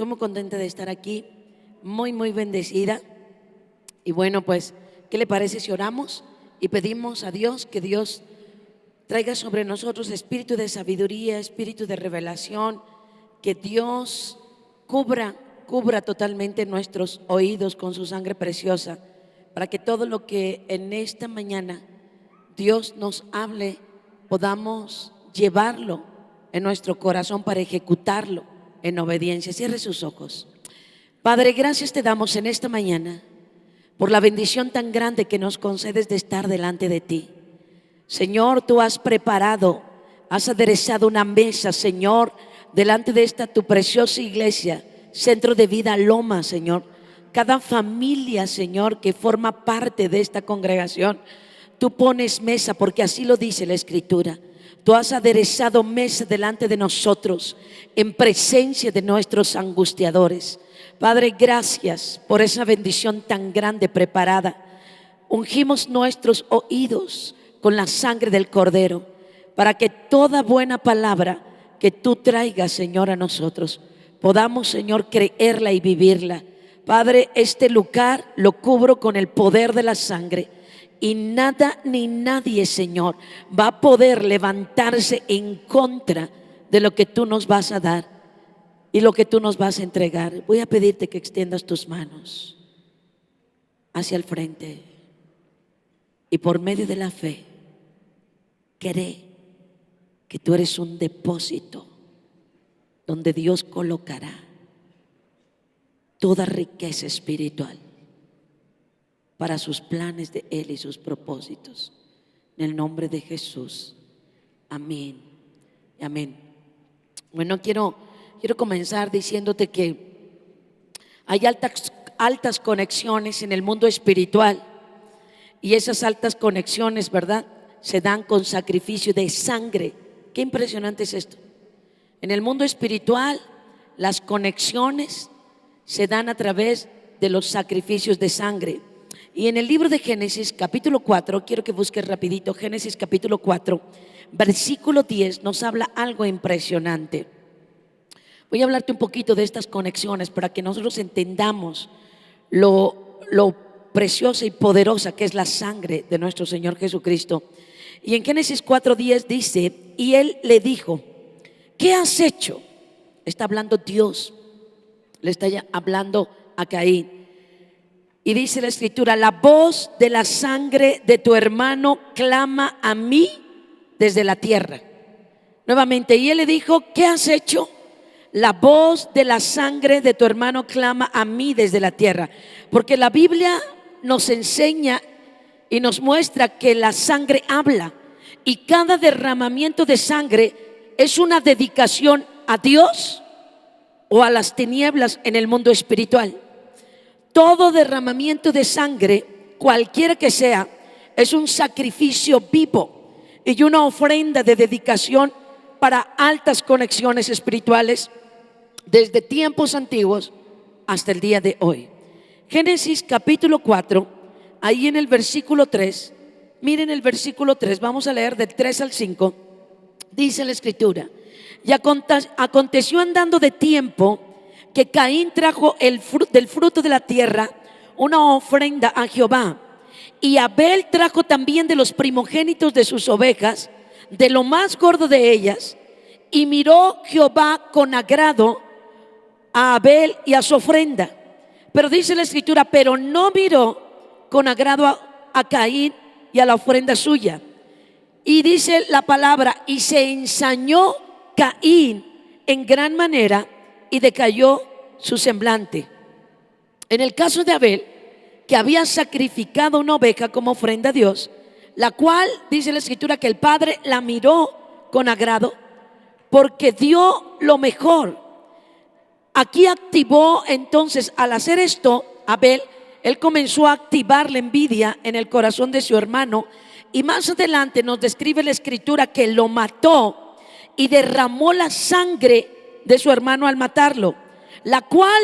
Estoy muy contenta de estar aquí, muy bendecida. Y bueno, pues, ¿qué le parece si oramos y pedimos a Dios que Dios traiga sobre nosotros espíritu de sabiduría, espíritu de revelación, que Dios cubra totalmente nuestros oídos con su sangre preciosa, para que todo lo que en esta mañana Dios nos hable, podamos llevarlo en nuestro corazón para ejecutarlo en obediencia. Cierre sus ojos. Padre, gracias te damos en esta mañana por la bendición tan grande que nos concedes de estar delante de ti. Señor, tú has preparado, has aderezado una mesa, Señor, delante de esta tu preciosa iglesia, Centro de Vida Loma, Señor. Cada familia, Señor, que forma parte de esta congregación, tú pones mesa, porque así lo dice la Escritura. Tú has aderezado mesa delante de nosotros, en presencia de nuestros angustiadores. Padre, gracias por esa bendición tan grande preparada. Ungimos nuestros oídos con la sangre del Cordero, para que toda buena palabra que tú traigas, Señor, a nosotros, podamos, Señor, creerla y vivirla. Padre, este lugar lo cubro con el poder de la sangre, y nada ni nadie, Señor, va a poder levantarse en contra de lo que tú nos vas a dar y lo que tú nos vas a entregar. Voy a pedirte que extiendas tus manos hacia el frente y por medio de la fe, cree que tú eres un depósito donde Dios colocará toda riqueza espiritual para sus planes de Él y sus propósitos. En el nombre de Jesús. Amén. Amén. Bueno, quiero comenzar diciéndote que hay altas conexiones en el mundo espiritual, y esas altas conexiones, ¿verdad?, se dan con sacrificio de sangre. Qué impresionante es esto. En el mundo espiritual, las conexiones se dan a través de los sacrificios de sangre. Y en el libro de Génesis capítulo 4, quiero que busques rapidito, Génesis capítulo 4, versículo 10, nos habla algo impresionante. Voy a hablarte un poquito de estas conexiones para que nosotros entendamos lo preciosa y poderosa que es la sangre de nuestro Señor Jesucristo. Y en Génesis 4:10 dice: y él le dijo, ¿qué has hecho? Está hablando Dios, le está hablando a Caín. Y dice la Escritura: la voz de la sangre de tu hermano clama a mí desde la tierra. Nuevamente, y él le dijo, ¿qué has hecho? La voz de la sangre de tu hermano clama a mí desde la tierra. Porque la Biblia nos enseña y nos muestra que la sangre habla, y cada derramamiento de sangre es una dedicación a Dios o a las tinieblas en el mundo espiritual. Todo derramamiento de sangre, cualquiera que sea, es un sacrificio vivo y una ofrenda de dedicación para altas conexiones espirituales desde tiempos antiguos hasta el día de hoy. Génesis capítulo 4, ahí en el versículo 3, miren el versículo 3, vamos a leer del 3 al 5, dice la Escritura: y aconteció andando de tiempo que Caín trajo del fruto de la tierra una ofrenda a Jehová, y Abel trajo también de los primogénitos de sus ovejas, de lo más gordo de ellas, y miró Jehová con agrado a Abel y a su ofrenda. Pero dice la Escritura: pero no miró con agrado a Caín y a la ofrenda suya. Y dice la palabra: y se ensañó Caín en gran manera y decayó su semblante. En el caso de Abel, que había sacrificado una oveja como ofrenda a Dios, la cual dice la Escritura que el Padre la miró con agrado porque dio lo mejor. Aquí activó entonces, al hacer esto, Abel, él comenzó a activar la envidia en el corazón de su hermano, y más adelante nos describe la Escritura que lo mató y derramó la sangre de su hermano al matarlo, la cual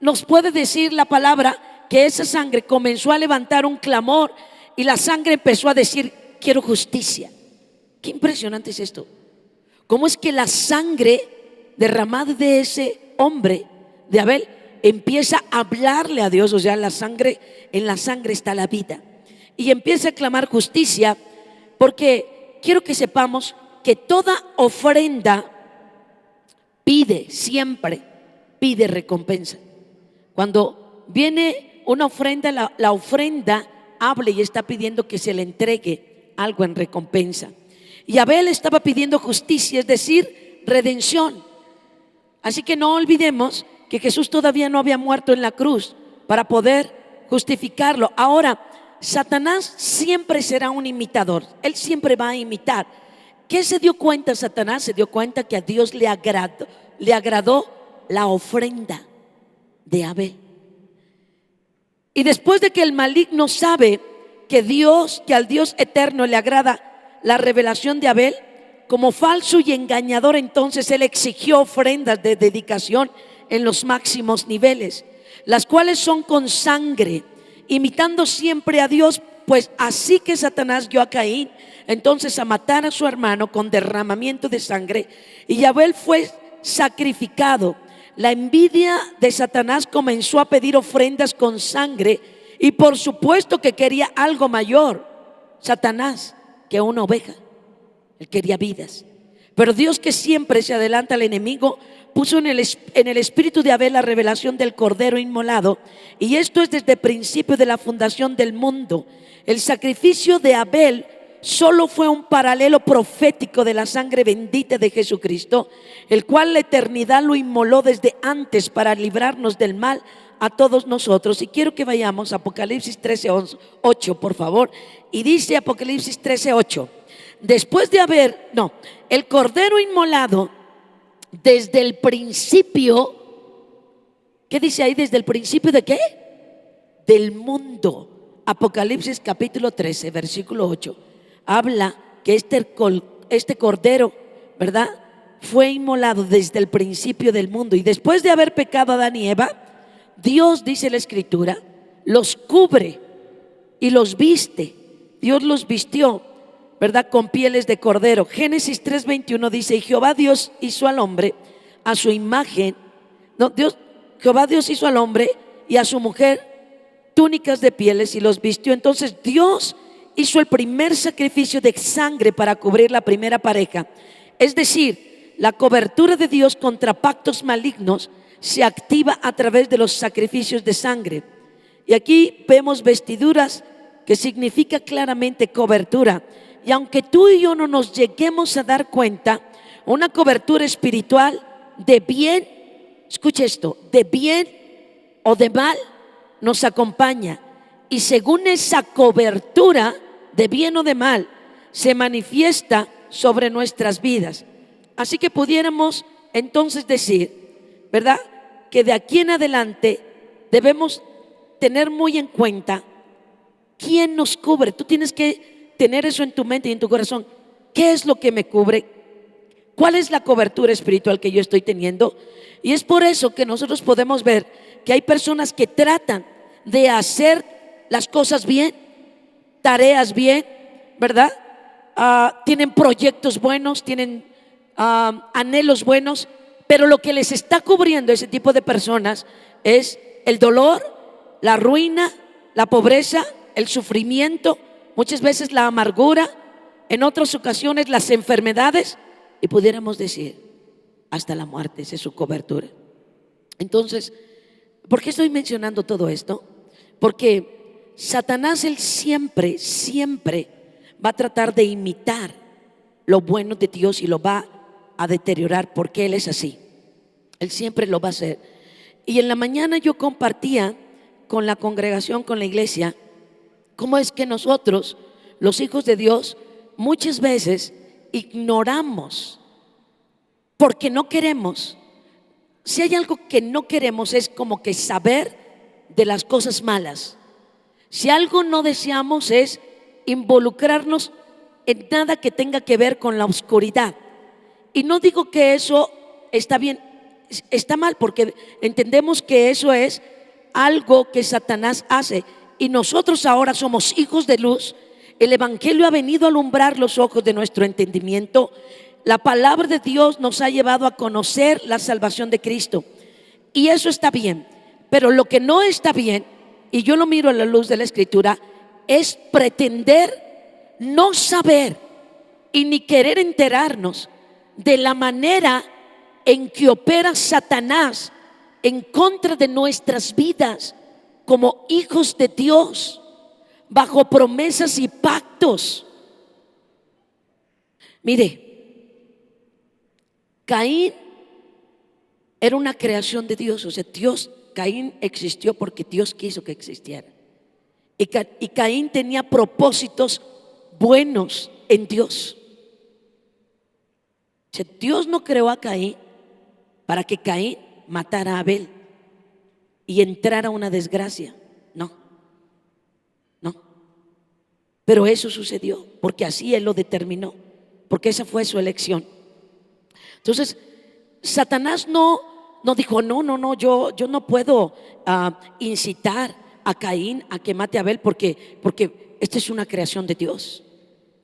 nos puede decir la palabra que esa sangre comenzó a levantar un clamor, y la sangre empezó a decir: quiero justicia. Qué impresionante es esto. ¿Cómo es que la sangre derramada de ese hombre de Abel empieza a hablarle a Dios, o sea, en la sangre está la vida, y empieza a clamar justicia, porque quiero que sepamos que toda ofrenda siempre pide recompensa. Cuando viene una ofrenda, la ofrenda habla y está pidiendo que se le entregue algo en recompensa. Y Abel estaba pidiendo justicia, es decir, redención. Así que no olvidemos que Jesús todavía no había muerto en la cruz para poder justificarlo. Ahora, Satanás siempre será un imitador. Él siempre va a imitar. ¿Qué se dio cuenta Satanás? Se dio cuenta que a Dios le agradó la ofrenda de Abel. Y después de que el maligno sabe que al Dios eterno le agrada la revelación de Abel, como falso y engañador, entonces él exigió ofrendas de dedicación en los máximos niveles, las cuales son con sangre, imitando siempre a Dios. Pues así que Satanás dio a Caín entonces a matar a su hermano con derramamiento de sangre, y Abel fue sacrificado. La envidia de Satanás comenzó a pedir ofrendas con sangre, y por supuesto que quería algo mayor, Satanás, que una oveja. Él quería vidas. Pero Dios, que siempre se adelanta al enemigo, puso en el espíritu de Abel la revelación del cordero inmolado, y esto es desde el principio de la fundación del mundo. El sacrificio de Abel solo fue un paralelo profético de la sangre bendita de Jesucristo, el cual la eternidad lo inmoló desde antes para librarnos del mal a todos nosotros. Y quiero que vayamos a Apocalipsis 13:8, por favor. Y dice Apocalipsis 13:8: después de el cordero inmolado desde el principio. ¿Qué dice ahí? ¿Desde el principio de qué? Del mundo. Apocalipsis capítulo 13, versículo 8. Habla que este cordero, ¿verdad?, fue inmolado desde el principio del mundo. Y después de haber pecado Adán y Eva, Dios, dice la Escritura, los cubre y los viste. Dios los vistió, ¿verdad?, con pieles de cordero. Génesis 3:21 dice: y Jehová Dios hizo al hombre a su imagen. Jehová Dios hizo al hombre y a su mujer túnicas de pieles y los vistió. Entonces Dios hizo el primer sacrificio de sangre para cubrir la primera pareja. Es decir, la cobertura de Dios contra pactos malignos se activa a través de los sacrificios de sangre. Y aquí vemos vestiduras, que significa claramente cobertura. Y aunque tú y yo no nos lleguemos a dar cuenta, una cobertura espiritual de bien, escuche esto, de bien o de mal, nos acompaña, y según esa cobertura de bien o de mal se manifiesta sobre nuestras vidas. Así que pudiéramos entonces decir, ¿verdad?, que de aquí en adelante debemos tener muy en cuenta quién nos cubre. Tú tienes que tener eso en tu mente y en tu corazón. ¿Qué es lo que me cubre? ¿Cuál es la cobertura espiritual que yo estoy teniendo? Y es por eso que nosotros podemos ver que hay personas que tratan de hacer las cosas bien, tareas bien, ¿verdad? Tienen proyectos buenos, tienen anhelos buenos, pero lo que les está cubriendo ese tipo de personas es el dolor, la ruina, la pobreza, el sufrimiento, muchas veces la amargura, en otras ocasiones las enfermedades, y pudiéramos decir hasta la muerte. Esa es su cobertura. Entonces, ¿por qué estoy mencionando todo esto? Porque Satanás, él siempre va a tratar de imitar lo bueno de Dios y lo va a deteriorar, porque él es así. Él siempre lo va a hacer. Y en la mañana yo compartía con la congregación, con la iglesia, cómo es que nosotros, los hijos de Dios, muchas veces ignoramos porque no queremos. Si hay algo que no queremos, es como que saber de las cosas malas. Si algo no deseamos, es involucrarnos en nada que tenga que ver con la oscuridad. Y no digo que eso está bien, está mal, porque entendemos que eso es algo que Satanás hace, y nosotros ahora somos hijos de luz. El evangelio ha venido a alumbrar los ojos de nuestro entendimiento. La palabra de Dios nos ha llevado a conocer la salvación de Cristo. Y eso está bien. Pero lo que no está bien, y yo lo miro a la luz de la Escritura, es pretender no saber y ni querer enterarnos de la manera en que opera Satanás en contra de nuestras vidas como hijos de Dios, bajo promesas y pactos. Mire, Caín era una creación de Dios. O sea, Caín existió porque Dios quiso que existiera. Y Caín tenía propósitos buenos en Dios. O sea, Dios no creó a Caín para que Caín matara a Abel y entrara a una desgracia. No, no. Pero eso sucedió porque así Él lo determinó, porque esa fue su elección. Entonces, Satanás no dijo, no, yo no puedo incitar a Caín a que mate a Abel porque esta es una creación de Dios.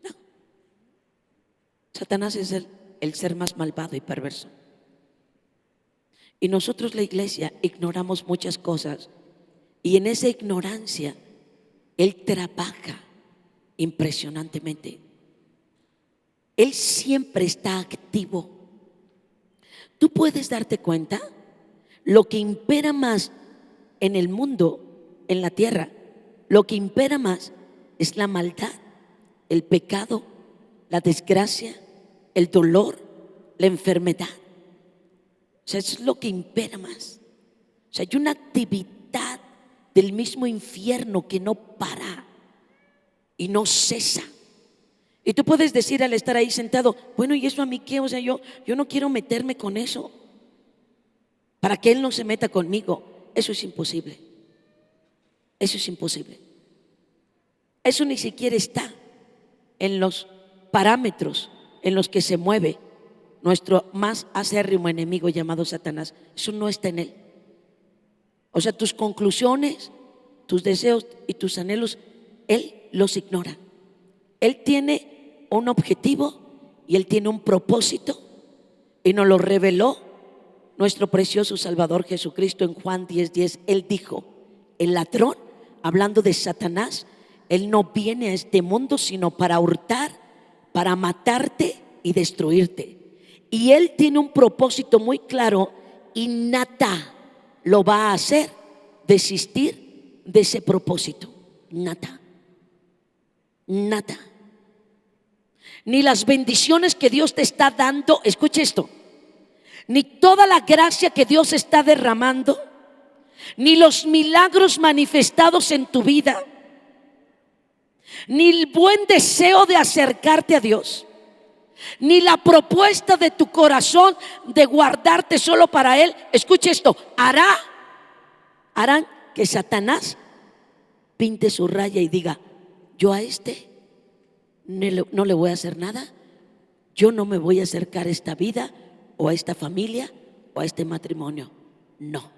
No. Satanás es el ser más malvado y perverso. Y nosotros, la iglesia, ignoramos muchas cosas, y en esa ignorancia Él trabaja impresionantemente. Él siempre está activo. Tú puedes darte cuenta, lo que impera más en el mundo, en la tierra, lo que impera más es la maldad, el pecado, la desgracia, el dolor, la enfermedad. O sea, eso es lo que impera más. O sea, hay una actividad del mismo infierno que no para y no cesa. Y tú puedes decir al estar ahí sentado, bueno, ¿y eso a mí qué? O sea, yo no quiero meterme con eso, para que Él no se meta conmigo. Eso es imposible. Eso es imposible. Eso ni siquiera está en los parámetros en los que se mueve nuestro más acérrimo enemigo llamado Satanás. Eso no está en Él. O sea, tus conclusiones, tus deseos y tus anhelos, Él los ignora. Él tiene un objetivo y Él tiene un propósito, y nos lo reveló nuestro precioso Salvador Jesucristo en Juan 10:10. Él dijo, el ladrón, hablando de Satanás, él no viene a este mundo sino para hurtar, para matarte y destruirte. Y Él tiene un propósito muy claro, y nada lo va a hacer desistir de ese propósito. Nada. Nada. Ni las bendiciones que Dios te está dando, escuche esto, ni toda la gracia que Dios está derramando, ni los milagros manifestados en tu vida, ni el buen deseo de acercarte a Dios, ni la propuesta de tu corazón de guardarte solo para Él, escuche esto, harán que Satanás pinte su raya y diga, yo a este no le voy a hacer nada, yo no me voy a acercar a esta vida o a esta familia o a este matrimonio. No.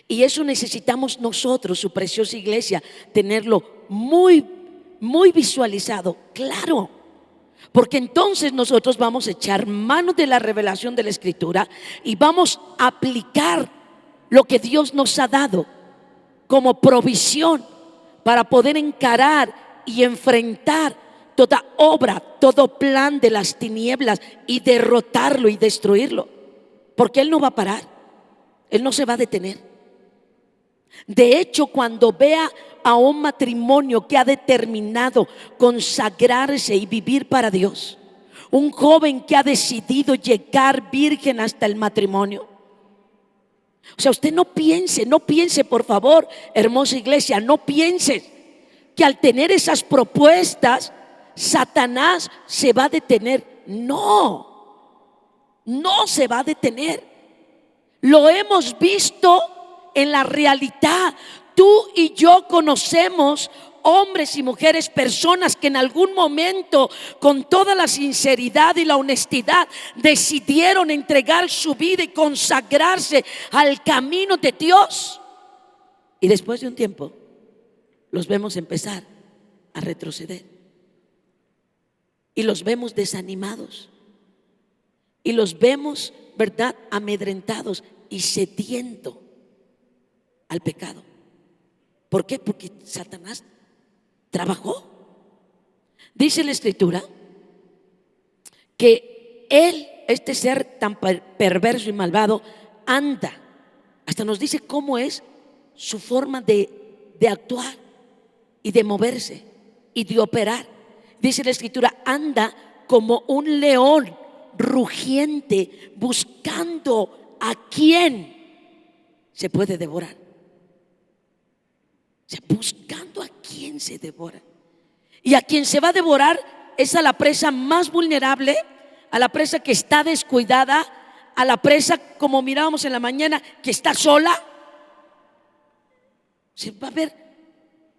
Y eso necesitamos nosotros, su preciosa iglesia, tenerlo muy, muy visualizado, claro. Porque entonces nosotros vamos a echar mano de la revelación de la Escritura y vamos a aplicar lo que Dios nos ha dado como provisión para poder encarar y enfrentar toda obra, todo plan de las tinieblas y derrotarlo y destruirlo. Porque Él no va a parar, Él no se va a detener. De hecho, cuando vea a un matrimonio que ha determinado consagrarse y vivir para Dios, un joven que ha decidido llegar virgen hasta el matrimonio, o sea, usted no piense por favor, hermosa iglesia, no piense que al tener esas propuestas Satanás se va a detener. No se va a detener. Lo hemos visto en la realidad. Tú y yo conocemos hombres y mujeres, personas que en algún momento, con toda la sinceridad y la honestidad, decidieron entregar su vida y consagrarse al camino de Dios, y después de un tiempo los vemos empezar a retroceder y los vemos desanimados y los vemos, ¿verdad?, amedrentados y sediento al pecado. ¿Por qué? Porque Satanás trabajó. Dice la Escritura que él, este ser tan perverso y malvado, anda. Hasta nos dice cómo es su forma de actuar y de moverse y de operar. Dice la Escritura, anda como un león rugiente, buscando a quien se puede devorar. O sea, buscando a quien se devora. Y a quien se va a devorar es a la presa más vulnerable, a la presa que está descuidada, a la presa, como mirábamos en la mañana, que está sola. Se va a ver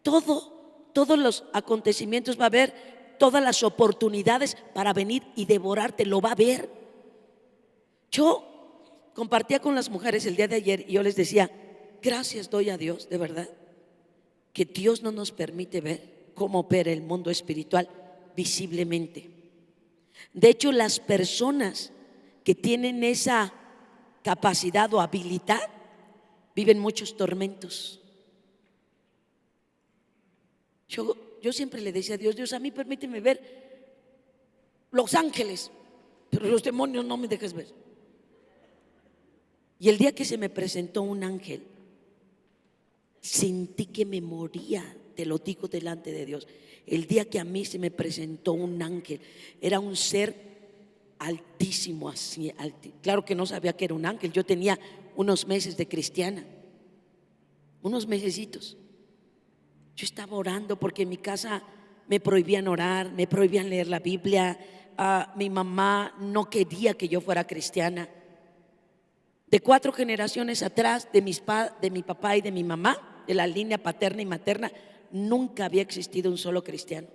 todos los acontecimientos, va a ver todas las oportunidades para venir y devorarte, lo va a ver. Yo compartía con las mujeres el día de ayer y yo les decía, gracias doy a Dios, de verdad, que Dios no nos permite ver cómo opera el mundo espiritual visiblemente. De hecho, las personas que tienen esa capacidad o habilidad viven muchos tormentos. Yo siempre le decía a Dios, Dios, a mí permíteme ver los ángeles, pero los demonios no me dejes ver. Y el día que se me presentó un ángel, sentí que me moría, te lo digo delante de Dios. El día que a mí se me presentó un ángel, era un ser altísimo, así, claro que no sabía que era un ángel. Yo tenía unos meses de cristiana, unos mesecitos. Yo estaba orando porque en mi casa me prohibían orar, me prohibían leer la Biblia. Mi mamá no quería que yo fuera cristiana. De 4 generaciones atrás, de mi papá y de mi mamá, de la línea paterna y materna, nunca había existido un solo cristiano.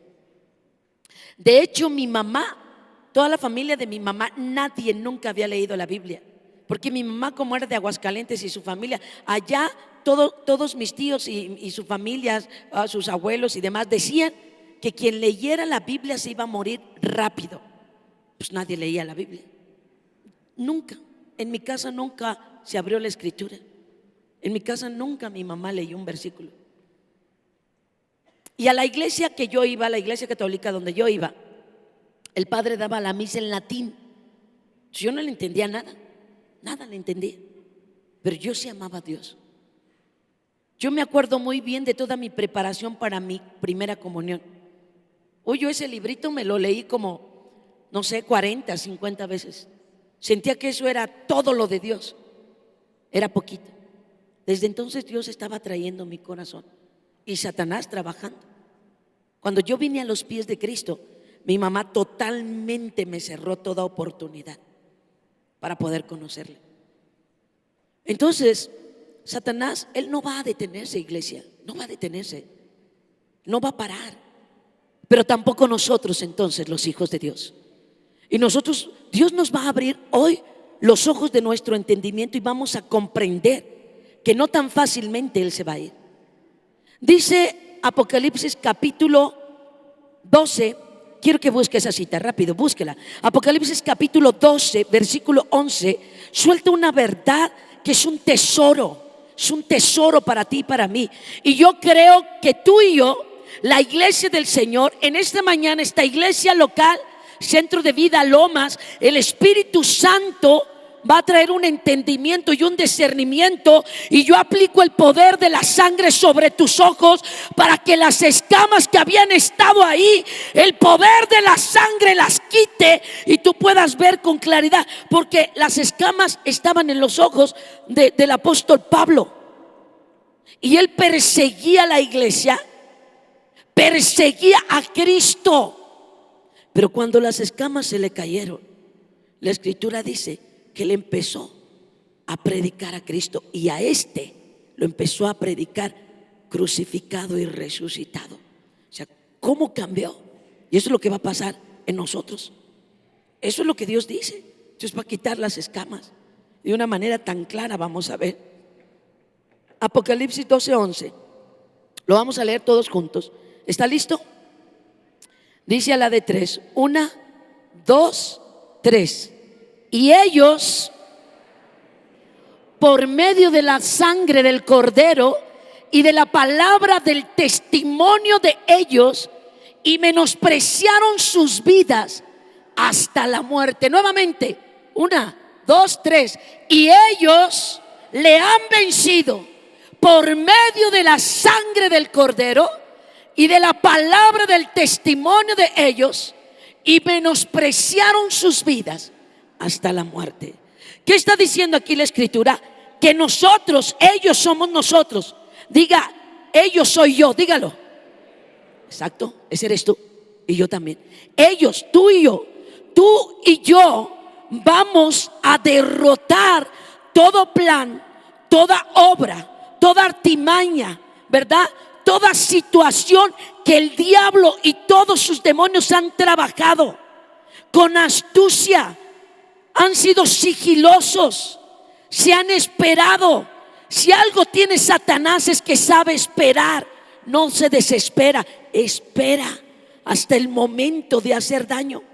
De hecho, mi mamá, toda la familia de mi mamá, nadie nunca había leído la Biblia. Porque mi mamá, como era de Aguascalientes y su familia, allá todos mis tíos y sus familias, sus abuelos y demás, decían que quien leyera la Biblia se iba a morir rápido. Pues nadie leía la Biblia. Nunca. En mi casa nunca se abrió la Escritura. En mi casa nunca mi mamá leyó un versículo. Y a la iglesia que yo iba, a la iglesia católica donde yo iba, el padre daba la misa en latín. Yo no le entendía nada, nada le entendía, pero yo sí amaba a Dios. Yo me acuerdo muy bien de toda mi preparación para mi primera comunión. Hoy yo ese librito me lo leí como, no sé, 40, 50 veces. Sentía que eso era todo lo de Dios. Era poquito. Desde entonces Dios estaba trayendo mi corazón y Satanás trabajando. Cuando yo vine a los pies de Cristo, mi mamá totalmente me cerró toda oportunidad para poder conocerle. Entonces, Satanás, él no va a detenerse, iglesia, no va a detenerse, no va a parar. Pero tampoco nosotros, entonces, los hijos de Dios. Y nosotros, Dios nos va a abrir hoy los ojos de nuestro entendimiento y vamos a comprender que no tan fácilmente Él se va a ir. Dice Apocalipsis capítulo 12, quiero que busque esa cita, rápido, búsquela. Apocalipsis capítulo 12, versículo 11, suelta una verdad que es un tesoro para ti y para mí. Y yo creo que tú y yo, la iglesia del Señor, en esta mañana, esta iglesia local, Centro de Vida Lomas, el Espíritu Santo va a traer un entendimiento y un discernimiento, y yo aplico el poder de la sangre sobre tus ojos para que las escamas que habían estado ahí, el poder de la sangre las quite y tú puedas ver con claridad, porque las escamas estaban en los ojos del apóstol Pablo, y él perseguía a la iglesia, perseguía a Cristo. Pero cuando las escamas se le cayeron, la Escritura dice que él empezó a predicar a Cristo, y a este lo empezó a predicar crucificado y resucitado. O sea, ¿cómo cambió? Y eso es lo que va a pasar en nosotros. Eso es lo que Dios dice. Dios va a quitar las escamas. De una manera tan clara vamos a ver. Apocalipsis 12:11. Lo vamos a leer todos juntos. ¿Está listo? Dice a la de 3. 1, 2, 3. Y ellos, por medio de la sangre del Cordero y de la palabra del testimonio de ellos, y menospreciaron sus vidas hasta la muerte. Nuevamente, 1, 2, 3. Y ellos le han vencido por medio de la sangre del Cordero y de la palabra del testimonio de ellos, y menospreciaron sus vidas hasta la muerte. ¿Qué está diciendo aquí la Escritura? Que nosotros, ellos somos nosotros. Diga, ellos soy yo, dígalo. Exacto, ese eres tú y yo también. Ellos, tú y yo vamos a derrotar todo plan, toda obra, toda artimaña, ¿verdad? Toda situación que el diablo y todos sus demonios han trabajado con astucia, han sido sigilosos, se han esperado. Si algo tiene Satanás es que sabe esperar, no se desespera, espera hasta el momento de hacer daño.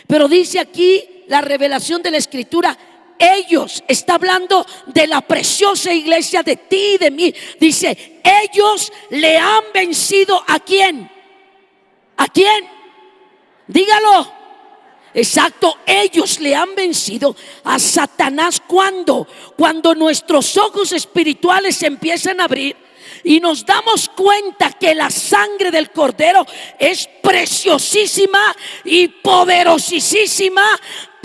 Pero dice aquí la revelación de la Escritura, ellos, está hablando de la preciosa iglesia, de ti y de mí. Dice, ellos le han vencido. ¿A quién? ¿A quién? Dígalo. Exacto, ellos le han vencido a Satanás. ¿Cuándo? Cuando nuestros ojos espirituales se empiezan a abrir y nos damos cuenta que la sangre del Cordero es preciosísima y poderosísima.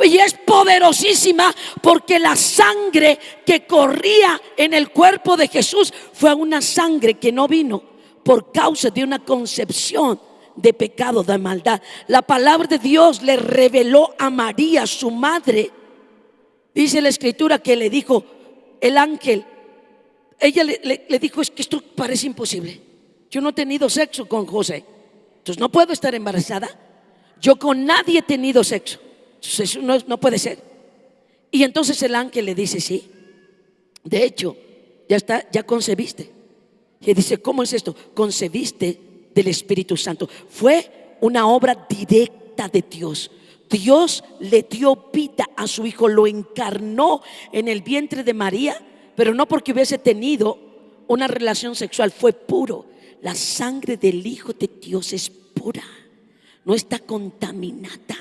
Y es poderosísima porque la sangre que corría en el cuerpo de Jesús fue una sangre que no vino por causa de una concepción de pecado, de maldad. La palabra de Dios le reveló a María, su madre. Dice la Escritura que le dijo el ángel, ella le dijo, es que esto parece imposible. Yo no he tenido sexo con José, entonces no puedo estar embarazada. Yo con nadie he tenido sexo, entonces eso no puede ser. Y entonces el ángel le dice, sí, de hecho, ya concebiste. Y dice, ¿cómo es esto? Concebiste del Espíritu Santo. Fue una obra directa de Dios. Dios le dio vida a su hijo, lo encarnó en el vientre de María, pero no porque hubiese tenido una relación sexual, fue puro. La sangre del Hijo de Dios es pura, no está contaminada.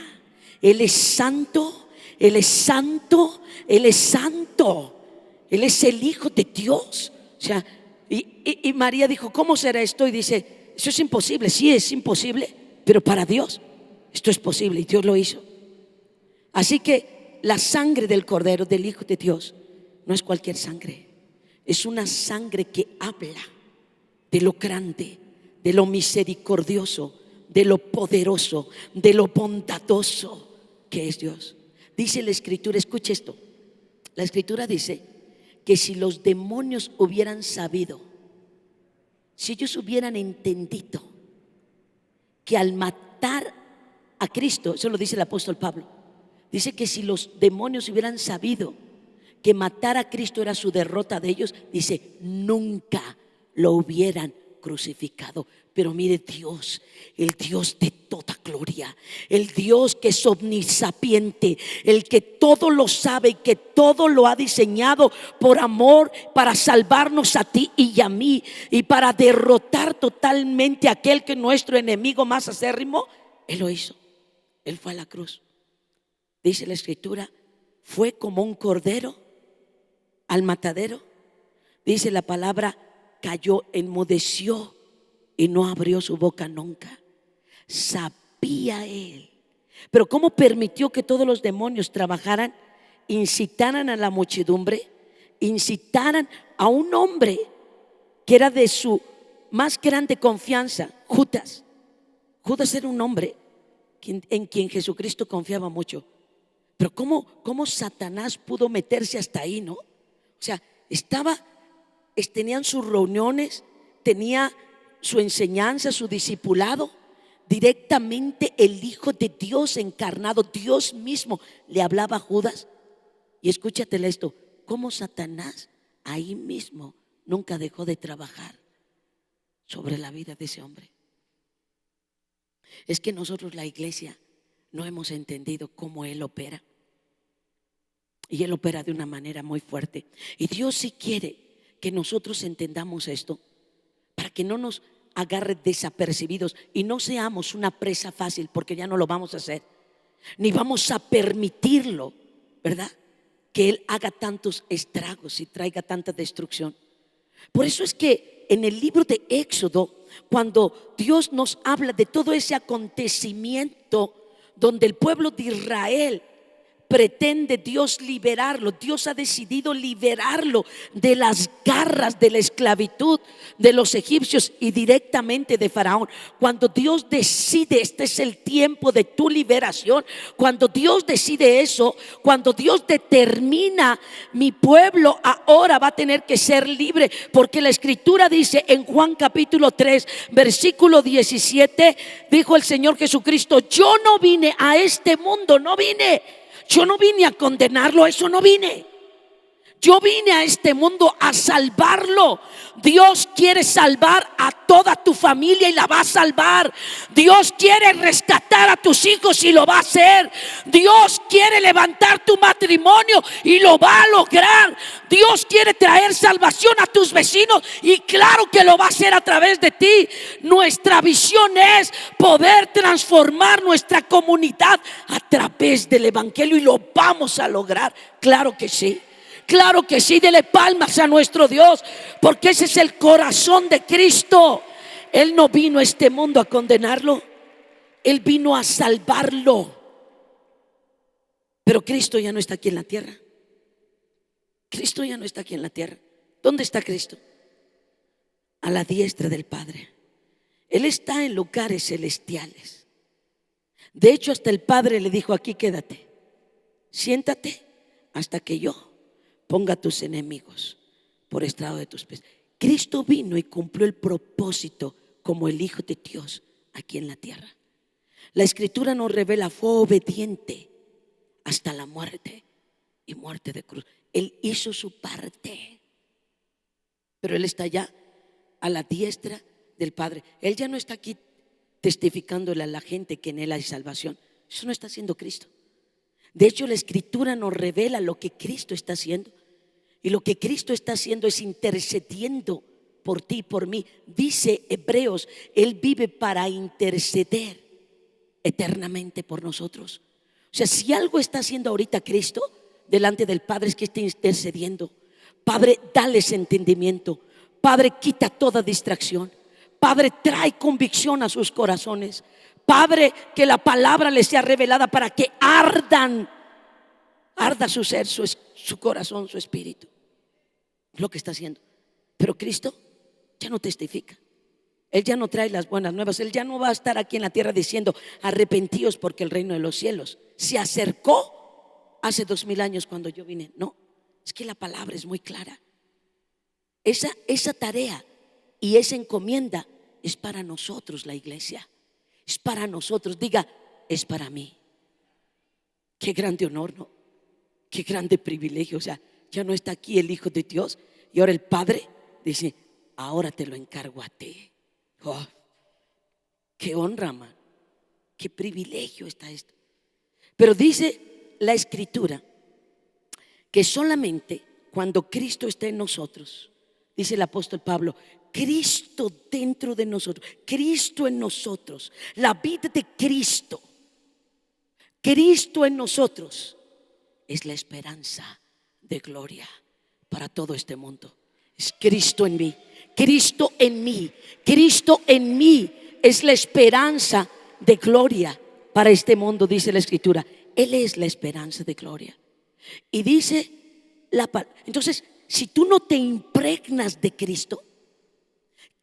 Él es santo, Él es santo, Él es santo. Él es el Hijo de Dios. O sea, y María dijo, ¿cómo será esto? Y dice, eso es imposible. Sí, es imposible, pero para Dios esto es posible, y Dios lo hizo. Así que la sangre del Cordero, del Hijo de Dios, no es cualquier sangre. Es una sangre que habla de lo grande, de lo misericordioso, de lo poderoso, de lo bondadoso que es Dios. Dice la Escritura, escuche esto. La Escritura dice que si los demonios hubieran sabido, si ellos hubieran entendido que al matar a Cristo, eso lo dice el apóstol Pablo, dice que si los demonios hubieran sabido que matar a Cristo era su derrota de ellos, dice, nunca lo hubieran crucificado. Pero mire, Dios, el Dios de toda gloria, el Dios que es omnisapiente, el que todo lo sabe y que todo lo ha diseñado por amor para salvarnos a ti y a mí, y para derrotar totalmente a aquel que es nuestro enemigo más acérrimo, Él lo hizo. Él fue a la cruz. Dice la Escritura, fue como un cordero al matadero. Dice la palabra, cayó, enmudeció y no abrió su boca nunca. Sabía Él. Pero ¿cómo permitió que todos los demonios trabajaran, incitaran a la muchedumbre, incitaran a un hombre que era de su más grande confianza, Judas? Judas era un hombre en quien Jesucristo confiaba mucho. Pero ¿cómo Satanás pudo meterse hasta ahí, no? O sea, tenían sus reuniones, tenía su enseñanza, su discipulado. Directamente el Hijo de Dios encarnado, Dios mismo, le hablaba a Judas. Y escúchatele esto, cómo Satanás ahí mismo nunca dejó de trabajar sobre la vida de ese hombre. Es que nosotros, la iglesia, no hemos entendido cómo Él opera. Y Él opera de una manera muy fuerte. Y Dios sí quiere que nosotros entendamos esto, para que no nos agarre desapercibidos y no seamos una presa fácil, porque ya no lo vamos a hacer, ni vamos a permitirlo, ¿verdad? Que Él haga tantos estragos y traiga tanta destrucción. Por eso es que en el libro de Éxodo, cuando Dios nos habla de todo ese acontecimiento donde el pueblo de Israel pretende Dios liberarlo, Dios ha decidido liberarlo de las garras de la esclavitud de los egipcios y directamente de Faraón. Cuando Dios decide, este es el tiempo de tu liberación, cuando Dios decide eso, cuando Dios determina, mi pueblo ahora va a tener que ser libre, porque la escritura dice en Juan capítulo 3 versículo 17, dijo el Señor Jesucristo: yo no vine a este mundo, yo no vine a condenarlo, eso no vine. Yo vine a este mundo a salvarlo. Dios quiere salvar a toda tu familia y la va a salvar. Dios quiere rescatar a tus hijos y lo va a hacer. Dios quiere levantar tu matrimonio y lo va a lograr. Dios quiere traer salvación a tus vecinos y claro que lo va a hacer a través de ti. Nuestra visión es poder transformar nuestra comunidad a través del evangelio y lo vamos a lograr. Claro que sí. Claro que sí, dele palmas a nuestro Dios, porque ese es el corazón de Cristo. Él no vino a este mundo a condenarlo, Él vino a salvarlo. Pero Cristo ya no está aquí en la tierra. Cristo ya no está aquí en la tierra. ¿Dónde está Cristo? A la diestra del Padre. Él está en lugares celestiales. De hecho, hasta el Padre le dijo: aquí quédate, siéntate hasta que yo ponga a tus enemigos por estrado de tus pies. Cristo vino y cumplió el propósito como el Hijo de Dios aquí en la tierra. La escritura nos revela: fue obediente hasta la muerte y muerte de cruz. Él hizo su parte, pero Él está allá a la diestra del Padre. Él ya no está aquí testificándole a la gente que en Él hay salvación. Eso no está haciendo Cristo. De hecho, la escritura nos revela lo que Cristo está haciendo. Y lo que Cristo está haciendo es intercediendo por ti y por mí. Dice Hebreos: Él vive para interceder eternamente por nosotros. O sea, si algo está haciendo ahorita Cristo delante del Padre, es que está intercediendo. Padre, dales entendimiento. Padre, quita toda distracción. Padre, trae convicción a sus corazones. Padre, que la palabra les sea revelada para que arda su ser, su corazón, su espíritu. Lo que está haciendo. Pero Cristo ya no testifica. Él ya no trae las buenas nuevas. Él ya no va a estar aquí en la tierra diciendo: arrepentíos porque el reino de los cielos se acercó hace 2000 años cuando yo vine. No, es que la palabra es muy clara. Esa tarea y esa encomienda es para nosotros, la iglesia. Es para nosotros. Diga: es para mí. Qué grande honor, ¿no? Qué grande privilegio. O sea, ya no está aquí el Hijo de Dios y ahora el Padre dice: ahora te lo encargo a ti. Oh, qué honra, man. Qué privilegio está esto. Pero dice la escritura que solamente cuando Cristo está en nosotros, dice el apóstol Pablo, Cristo dentro de nosotros, Cristo en nosotros, la vida de Cristo, Cristo en nosotros es la esperanza de gloria para todo este mundo. Es Cristo en mí, Cristo en mí, Cristo en mí es la esperanza de gloria para este mundo, dice la escritura. Él es la esperanza de gloria. Y dice entonces, si tú no te impregnas de Cristo,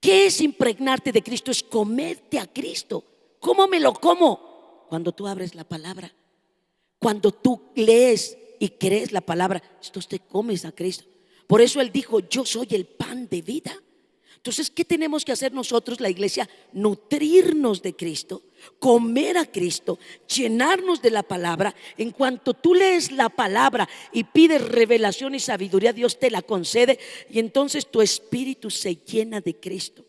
¿qué es impregnarte de Cristo? Es comerte a Cristo. ¿Cómo me lo como? Cuando tú abres la palabra, cuando tú lees y crees la palabra, entonces te comes a Cristo. Por eso Él dijo: yo soy el pan de vida. Entonces, ¿qué tenemos que hacer nosotros, la iglesia? Nutrirnos de Cristo, comer a Cristo, llenarnos de la palabra. En cuanto tú lees la palabra y pides revelación y sabiduría, Dios te la concede y entonces tu espíritu se llena de Cristo.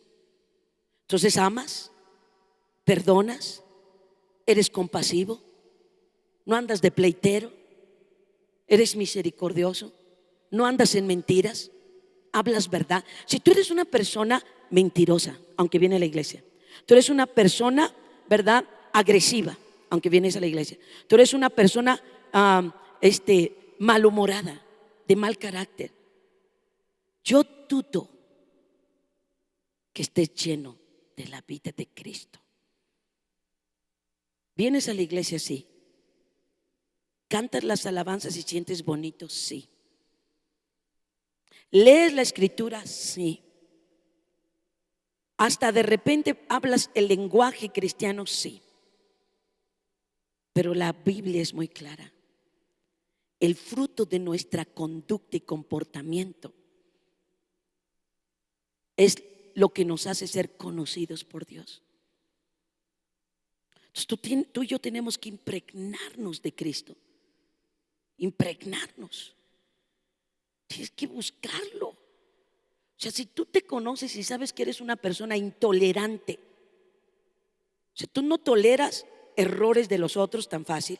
Entonces amas, perdonas, eres compasivo, no andas de pleitero, eres misericordioso, no andas en mentiras, hablas verdad. Si tú eres una persona mentirosa, aunque viene a la iglesia, tú eres una persona, ¿verdad?, agresiva, aunque vienes a la iglesia, tú eres una persona malhumorada, de mal carácter, yo dudo que estés lleno de la vida de Cristo. Vienes a la iglesia, sí. Cantas las alabanzas y sientes bonito, sí. Lees la escritura, sí. Hasta de repente hablas el lenguaje cristiano, sí. Pero la Biblia es muy clara. El fruto de nuestra conducta y comportamiento es lo que nos hace ser conocidos por Dios. Entonces tú y yo tenemos que impregnarnos de Cristo. Impregnarnos. Tienes que buscarlo. O sea, si tú te conoces y sabes que eres una persona intolerante, o sea, tú no toleras errores de los otros tan fácil.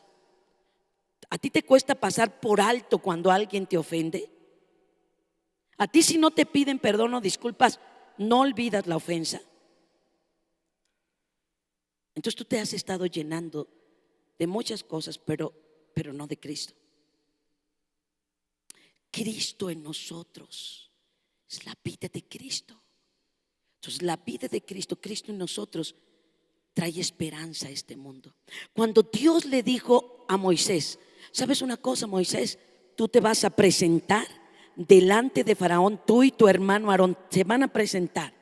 ¿A ti te cuesta pasar por alto cuando alguien te ofende? ¿A ti, si no te piden perdón o disculpas, no olvidas la ofensa? Entonces tú te has estado llenando de muchas cosas, pero no de Cristo. Cristo en nosotros es la vida de Cristo. Entonces la vida de Cristo, Cristo en nosotros, trae esperanza a este mundo. Cuando Dios le dijo a Moisés, ¿sabes una cosa, Moisés? Tú te vas a presentar delante de Faraón, tú y tu hermano Aarón se van a presentar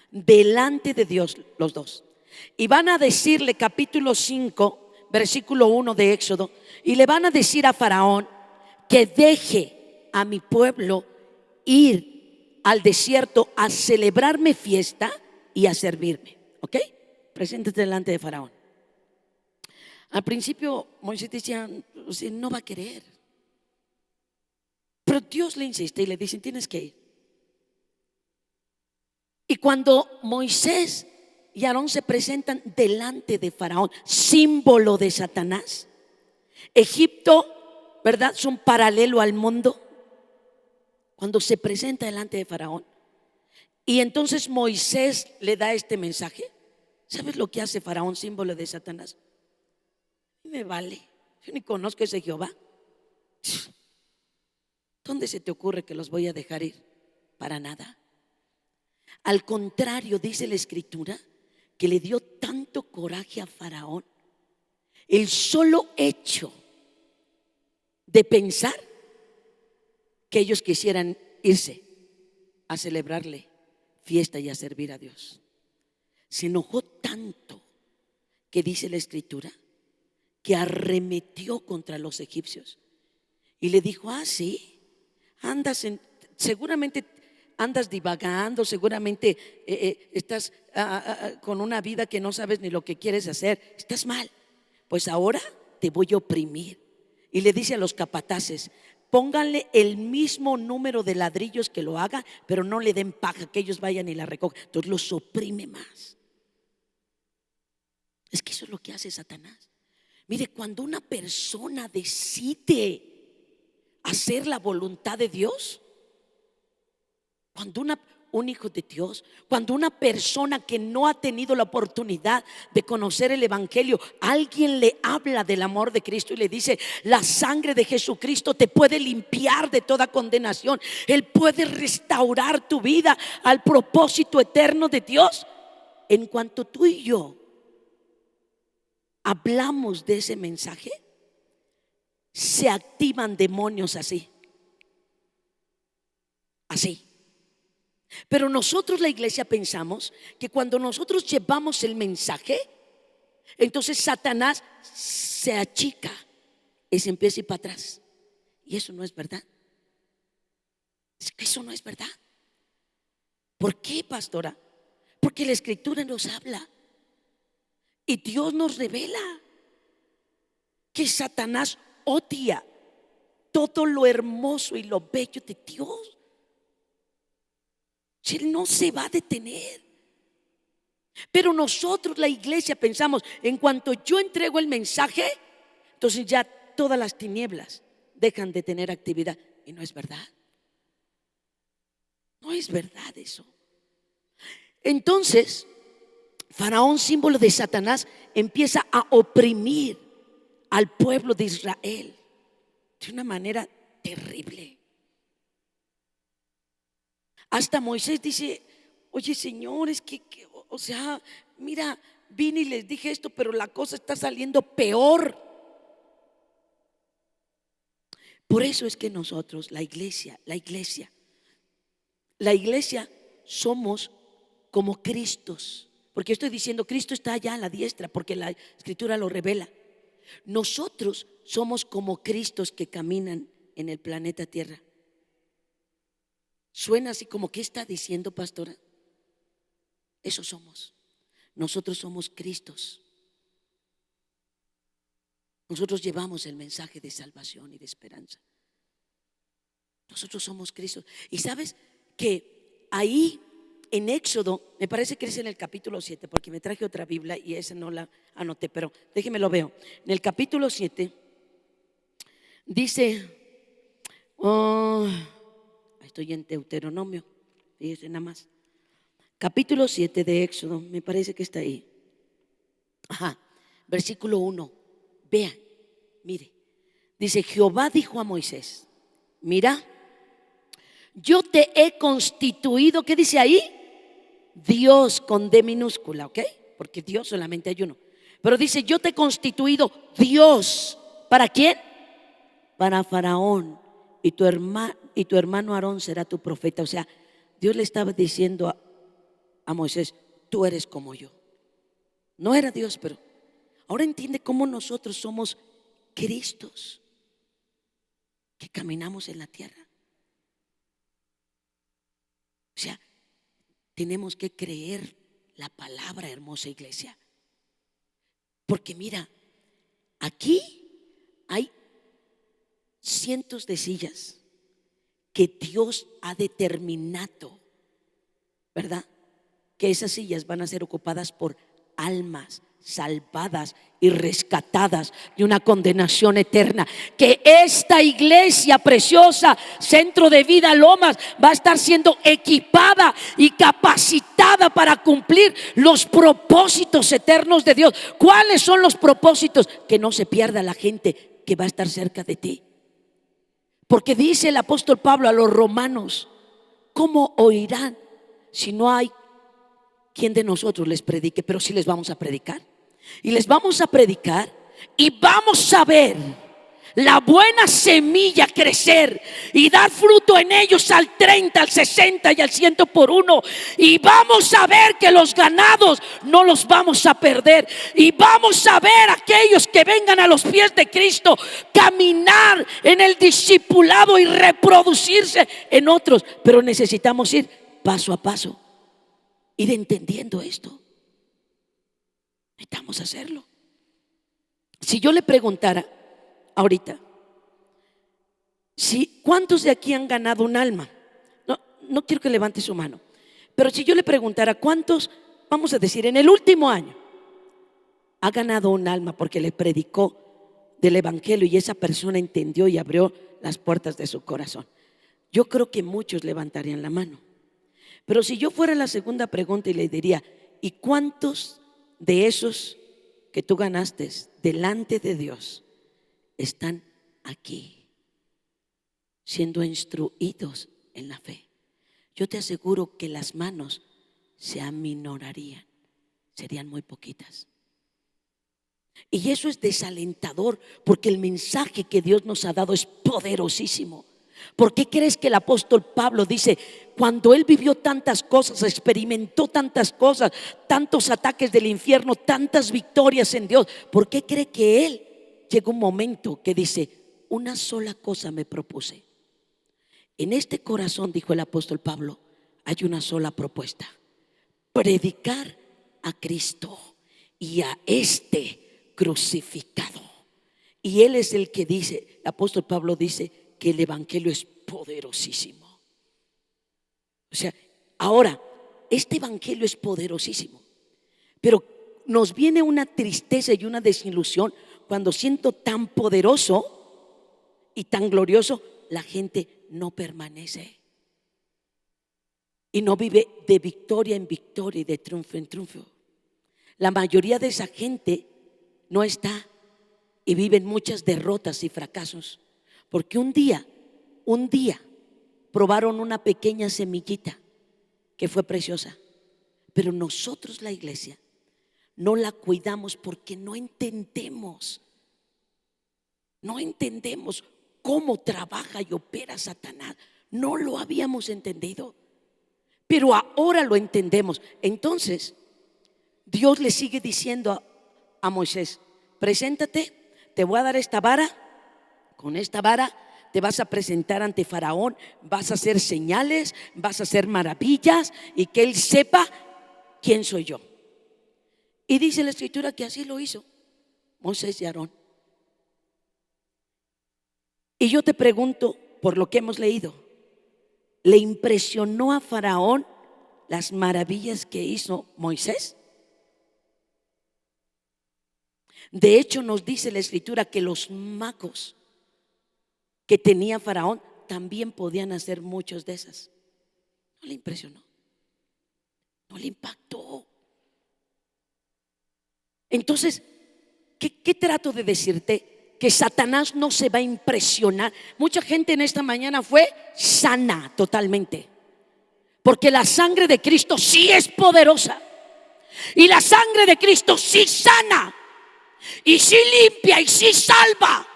delante de Dios los dos. Y van a decirle, capítulo 5, versículo 1 de Éxodo, y le van a decir a Faraón que deje a mi pueblo ir al desierto a celebrarme fiesta y a servirme. ¿Ok? Preséntate delante de Faraón. Al principio Moisés decía, no va a querer. Pero Dios le insiste y le dice, tienes que ir. Y cuando Moisés y Aarón se presentan delante de Faraón, símbolo de Satanás, Egipto, ¿verdad?, es un paralelo al mundo. Cuando se presenta delante de Faraón, y entonces Moisés le da este mensaje, ¿sabes lo que hace Faraón, símbolo de Satanás? Me vale, yo ni conozco a ese Jehová. ¿Dónde se te ocurre que los voy a dejar ir? Para nada. Al contrario, dice la escritura que le dio tanto coraje a Faraón el solo hecho de pensar que ellos quisieran irse a celebrarle fiesta y a servir a Dios. Se enojó tanto que dice la escritura que arremetió contra los egipcios y le dijo, sí, seguramente andas divagando, seguramente estás con una vida que no sabes ni lo que quieres hacer, estás mal, pues ahora te voy a oprimir. Y le dice a los capataces, pónganle el mismo número de ladrillos que lo hagan, pero no le den paja, que ellos vayan y la recojan. Entonces los oprime más. Es que eso es lo que hace Satanás. Mire, cuando una persona decide hacer la voluntad de Dios, cuando un hijo de Dios, cuando una persona que no ha tenido la oportunidad de conocer el evangelio, alguien le habla del amor de Cristo y le dice, la sangre de Jesucristo te puede limpiar de toda condenación, Él puede restaurar tu vida al propósito eterno de Dios. En cuanto tú y yo hablamos de ese mensaje, se activan demonios así. Pero nosotros, la iglesia, pensamos que cuando nosotros llevamos el mensaje, entonces Satanás se achica y se empieza a ir para atrás. Y eso no es verdad. Eso no es verdad. ¿Por qué, pastora? Porque la escritura nos habla y Dios nos revela que Satanás odia todo lo hermoso y lo bello de Dios. Él no se va a detener. Pero nosotros, la iglesia, pensamos, en cuanto yo entrego el mensaje, entonces ya todas las tinieblas dejan de tener actividad. Y no es verdad. No es verdad eso. Entonces, Faraón, símbolo de Satanás, empieza a oprimir al pueblo de Israel de una manera terrible. Hasta Moisés dice: oye, Señor, es que o sea, mira, vine y les dije esto, pero la cosa está saliendo peor. Por eso es que nosotros, la iglesia somos como Cristos. Porque estoy diciendo, Cristo está allá a la diestra, porque la Escritura lo revela. Nosotros somos como Cristos que caminan en el planeta Tierra. Suena así como, ¿qué está diciendo, pastora? Eso somos. Nosotros somos Cristos. Nosotros llevamos el mensaje de salvación y de esperanza. Nosotros somos Cristo. Y sabes que ahí en Éxodo, me parece que es en el capítulo 7, porque me traje otra Biblia y esa no la anoté, pero déjeme lo veo. En el capítulo 7 dice, estoy en Deuteronomio, fíjese nada más. Capítulo 7 de Éxodo, me parece que está ahí. Versículo 1. Vean, mire. Dice: Jehová dijo a Moisés: mira, yo te he constituido, ¿qué dice ahí? Dios con D minúscula, ¿ok? Porque Dios solamente hay uno. Pero dice: yo te he constituido Dios. ¿Para quién? Para Faraón. Y tu hermano Aarón será tu profeta. O sea, Dios le estaba diciendo a Moisés: tú eres como yo. No era Dios, pero ahora entiende cómo nosotros somos Cristos que caminamos en la tierra. O sea, tenemos que creer la palabra, hermosa iglesia. Porque mira, aquí hay cientos de sillas que Dios ha determinado, ¿verdad? Que esas sillas van a ser ocupadas por almas salvadas y rescatadas de una condenación eterna. Que esta iglesia preciosa, Centro de Vida Lomas, va a estar siendo equipada y capacitada para cumplir los propósitos eternos de Dios. ¿Cuáles son los propósitos? Que no se pierda la gente que va a estar cerca de ti. Porque dice el apóstol Pablo a los romanos: ¿cómo oirán si no hay quien de nosotros les predique? Pero sí les vamos a predicar. Y les vamos a predicar y vamos a ver la buena semilla crecer y dar fruto en ellos al 30, al 60 y al 100 por uno. Y vamos a ver que los ganados no los vamos a perder. Y vamos a ver a aquellos que vengan a los pies de Cristo caminar en el discipulado y reproducirse en otros. Pero necesitamos ir paso a paso, ir entendiendo esto. Necesitamos hacerlo. Si yo le preguntara ahorita, ¿cuántos de aquí han ganado un alma? No quiero que levante su mano, pero si yo le preguntara cuántos, vamos a decir, en el último año ha ganado un alma porque le predicó del evangelio y esa persona entendió y abrió las puertas de su corazón, yo creo que muchos levantarían la mano. Pero si yo fuera la segunda pregunta y le diría: ¿y cuántos de esos que tú ganaste delante de Dios están aquí siendo instruidos en la fe? Yo te aseguro que las manos se aminorarían, serían muy poquitas. Y eso es desalentador, porque el mensaje que Dios nos ha dado es poderosísimo. ¿Por qué crees que el apóstol Pablo dice, cuando él vivió tantas cosas, experimentó tantas cosas, tantos ataques del infierno, tantas victorias en Dios, por qué cree que él llegó un momento que dice: una sola cosa me propuse? En este corazón, dijo el apóstol Pablo, hay una sola propuesta: predicar a Cristo y a este crucificado. Y él es el que dice, el apóstol Pablo dice que el evangelio es poderosísimo. O sea, ahora, este evangelio es poderosísimo, pero nos viene una tristeza y una desilusión cuando siento tan poderoso y tan glorioso, la gente no permanece y no vive de victoria en victoria y de triunfo en triunfo. La mayoría de esa gente no está y viven muchas derrotas y fracasos, porque un día probaron una pequeña semillita que fue preciosa, pero nosotros, la iglesia, no la cuidamos porque no entendemos cómo trabaja y opera Satanás. No lo habíamos entendido, pero ahora lo entendemos. Entonces Dios le sigue diciendo a Moisés: preséntate, te voy a dar esta vara, con esta vara te vas a presentar ante Faraón, vas a hacer señales, vas a hacer maravillas, y que él sepa quién soy yo. Y dice la escritura que así lo hizo Moisés y Aarón. Y yo te pregunto, por lo que hemos leído, ¿le impresionó a Faraón las maravillas que hizo Moisés? De hecho, nos dice la escritura que los magos que tenía Faraón también podían hacer muchos de esas. No le impresionó, no le impactó. Entonces, ¿qué trato de decirte? Que Satanás no se va a impresionar. Mucha gente en esta mañana fue sana totalmente, porque la sangre de Cristo sí es poderosa, y la sangre de Cristo sí sana, y sí limpia, y sí salva.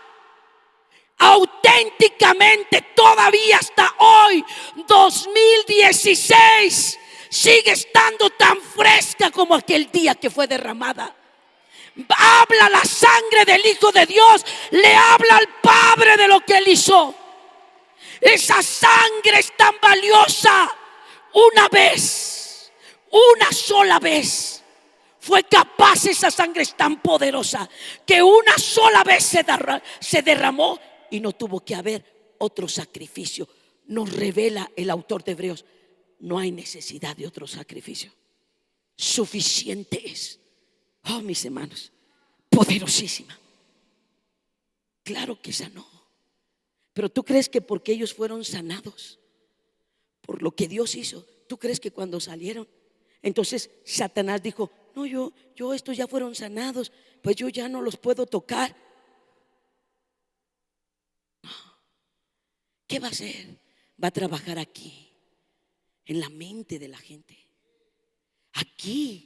Auténticamente, todavía hasta hoy, 2016, sigue estando tan fresca como aquel día que fue derramada. Habla la sangre del Hijo de Dios, le habla al Padre de lo que Él hizo. Esa sangre es tan valiosa. Una vez, una sola vez, fue capaz. Esa sangre es tan poderosa que una sola vez se derramó y no tuvo que haber otro sacrificio. Nos revela el autor de Hebreos: no hay necesidad de otro sacrificio, suficiente es. Oh, mis hermanos, poderosísima. Claro que sanó. Pero tú crees que porque ellos fueron sanados por lo que Dios hizo, tú crees que cuando salieron, entonces Satanás dijo: no, yo estos ya fueron sanados, pues yo ya no los puedo tocar? ¿Qué va a hacer? Va a trabajar aquí, en la mente de la gente. Aquí.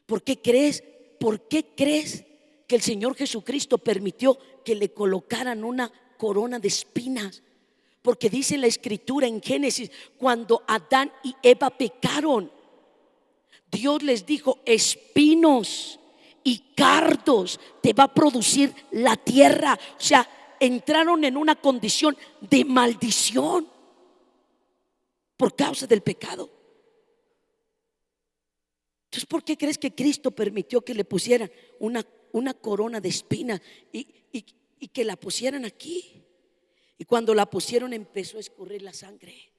¿Por qué crees que el Señor Jesucristo permitió que le colocaran una corona de espinas? Porque dice la escritura en Génesis, cuando Adán y Eva pecaron, Dios les dijo: espinos y cardos te va a producir la tierra. O sea, entraron en una condición de maldición por causa del pecado. Entonces, ¿por qué crees que Cristo permitió que le pusieran una corona de espinas y que la pusieran aquí? Y cuando la pusieron, empezó a escurrir la sangre,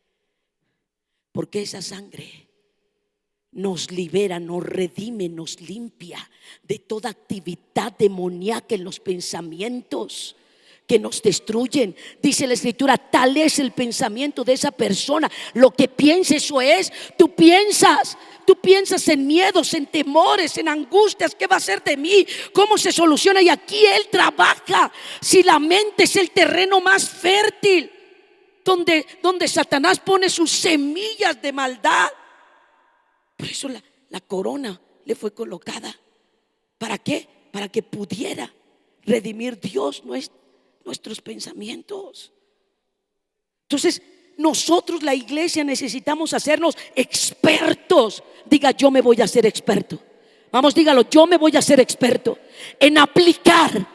porque esa sangre nos libera, nos redime, nos limpia de toda actividad demoníaca en los pensamientos que nos destruyen. Dice la escritura: tal es el pensamiento de esa persona. Lo que piensa, eso es. Tú piensas en miedos, en temores, en angustias. ¿Qué va a hacer de mí? ¿Cómo se soluciona? Y aquí Él trabaja. Si la mente es el terreno más fértil donde Satanás pone sus semillas de maldad. Por eso la corona le fue colocada. ¿Para qué? Para que pudiera redimir Dios nuestros pensamientos. Entonces, nosotros, la iglesia, necesitamos hacernos expertos. Diga: yo me voy a hacer experto. Vamos, dígalo: yo me voy a hacer experto en aplicar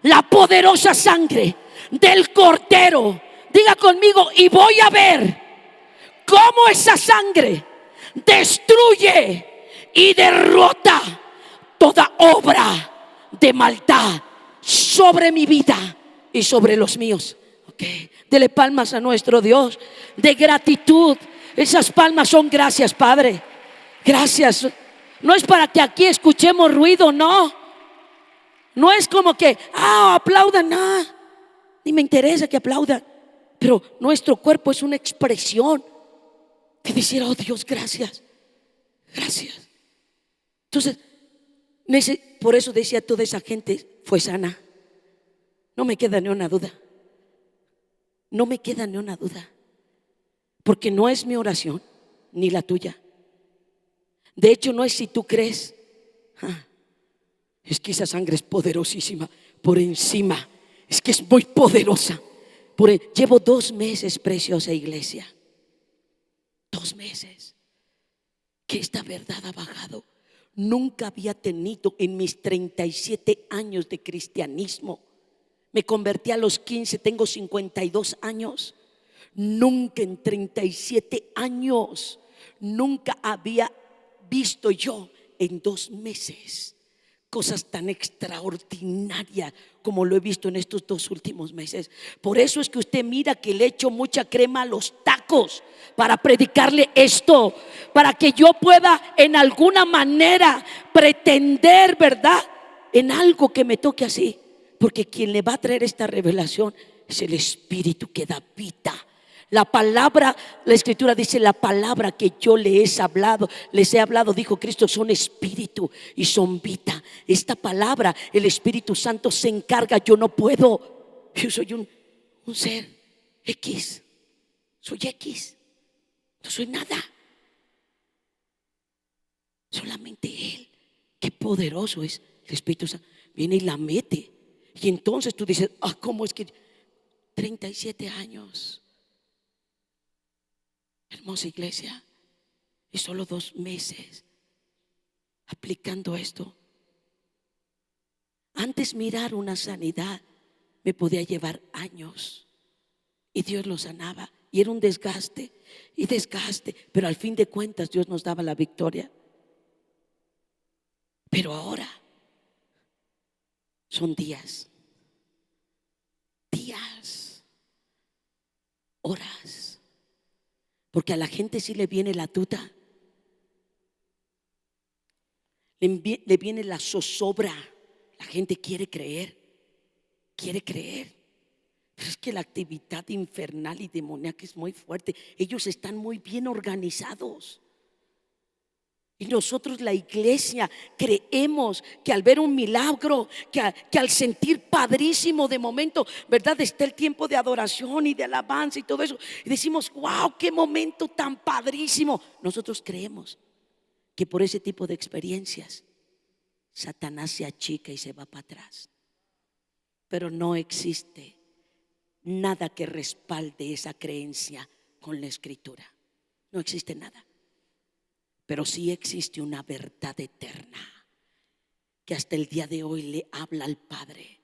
la poderosa sangre del Cordero. Diga conmigo: y voy a ver cómo esa sangre destruye y derrota toda obra de maldad sobre mi vida y sobre los míos. Okay. Dele palmas a nuestro Dios de gratitud. Esas palmas son gracias, Padre. Gracias. No es para que aquí escuchemos ruido, no. No es como que aplaudan, no. ni me interesa que aplaudan, pero nuestro cuerpo es una expresión que dijera: oh Dios, gracias, gracias. Entonces, por eso decía, toda esa gente fue sana. No me queda ni una duda. No me queda ni una duda. Porque no es mi oración ni la tuya. De hecho, no es si tú crees. Es que esa sangre es poderosísima. Por encima, es que es muy poderosa. Llevo 2 meses, preciosa iglesia, 2 meses que esta verdad ha bajado. Nunca había tenido en mis 37 años de cristianismo. Me convertí a los 15, tengo 52 años. Nunca en 37 años, nunca había visto yo en 2 meses cosas tan extraordinarias como lo he visto en estos 2 últimos meses. Por eso es que usted mira que le echo mucha crema a los tacos para predicarle esto, para que yo pueda en alguna manera pretender, ¿verdad?, en algo que me toque así. Porque quien le va a traer esta revelación es el Espíritu que da vida. La palabra, la Escritura dice: la palabra que yo les he hablado, dijo Cristo, son espíritu y son vida. Esta palabra, el Espíritu Santo se encarga. Yo no puedo. Yo soy un ser X. Soy X. No soy nada. Solamente Él. Qué poderoso es el Espíritu Santo. Viene y la mete. Y entonces tú dices: ¿cómo es que 37 años? Hermosa iglesia, y solo 2 meses aplicando esto. Antes mirar una sanidad me podía llevar años, y Dios lo sanaba, y era un desgaste y desgaste, pero al fin de cuentas Dios nos daba la victoria. Pero ahora son días, horas, porque a la gente sí le viene la tuta, le viene la zozobra. La gente quiere creer, pero es que la actividad infernal y demoníaca es muy fuerte. Ellos están muy bien organizados. Y nosotros, la iglesia, creemos que al ver un milagro, que al sentir padrísimo de momento, ¿verdad?, está el tiempo de adoración y de alabanza y todo eso, y decimos: wow, qué momento tan padrísimo. Nosotros creemos que por ese tipo de experiencias Satanás se achica y se va para atrás. Pero no existe nada que respalde esa creencia con la Escritura. No existe nada. Pero sí existe una verdad eterna que hasta el día de hoy le habla al Padre.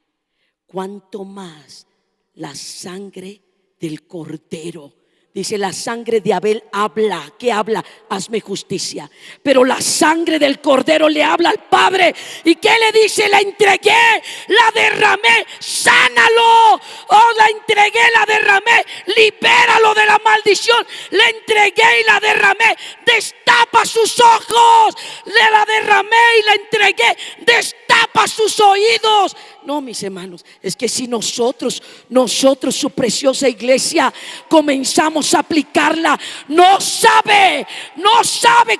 Cuanto más la sangre del Cordero. Dice: la sangre de Abel habla. ¿Qué habla? Hazme justicia. Pero la sangre del Cordero le habla al Padre. ¿Y qué le dice? La entregué, la derramé, sánalo. La entregué, la derramé, libéralo de la maldición. La entregué y la derramé, destapa sus ojos. Le la derramé y la entregué, destapa sus oídos. No, mis hermanos, es que si nosotros, su preciosa iglesia, comenzamos a aplicarla, no sabe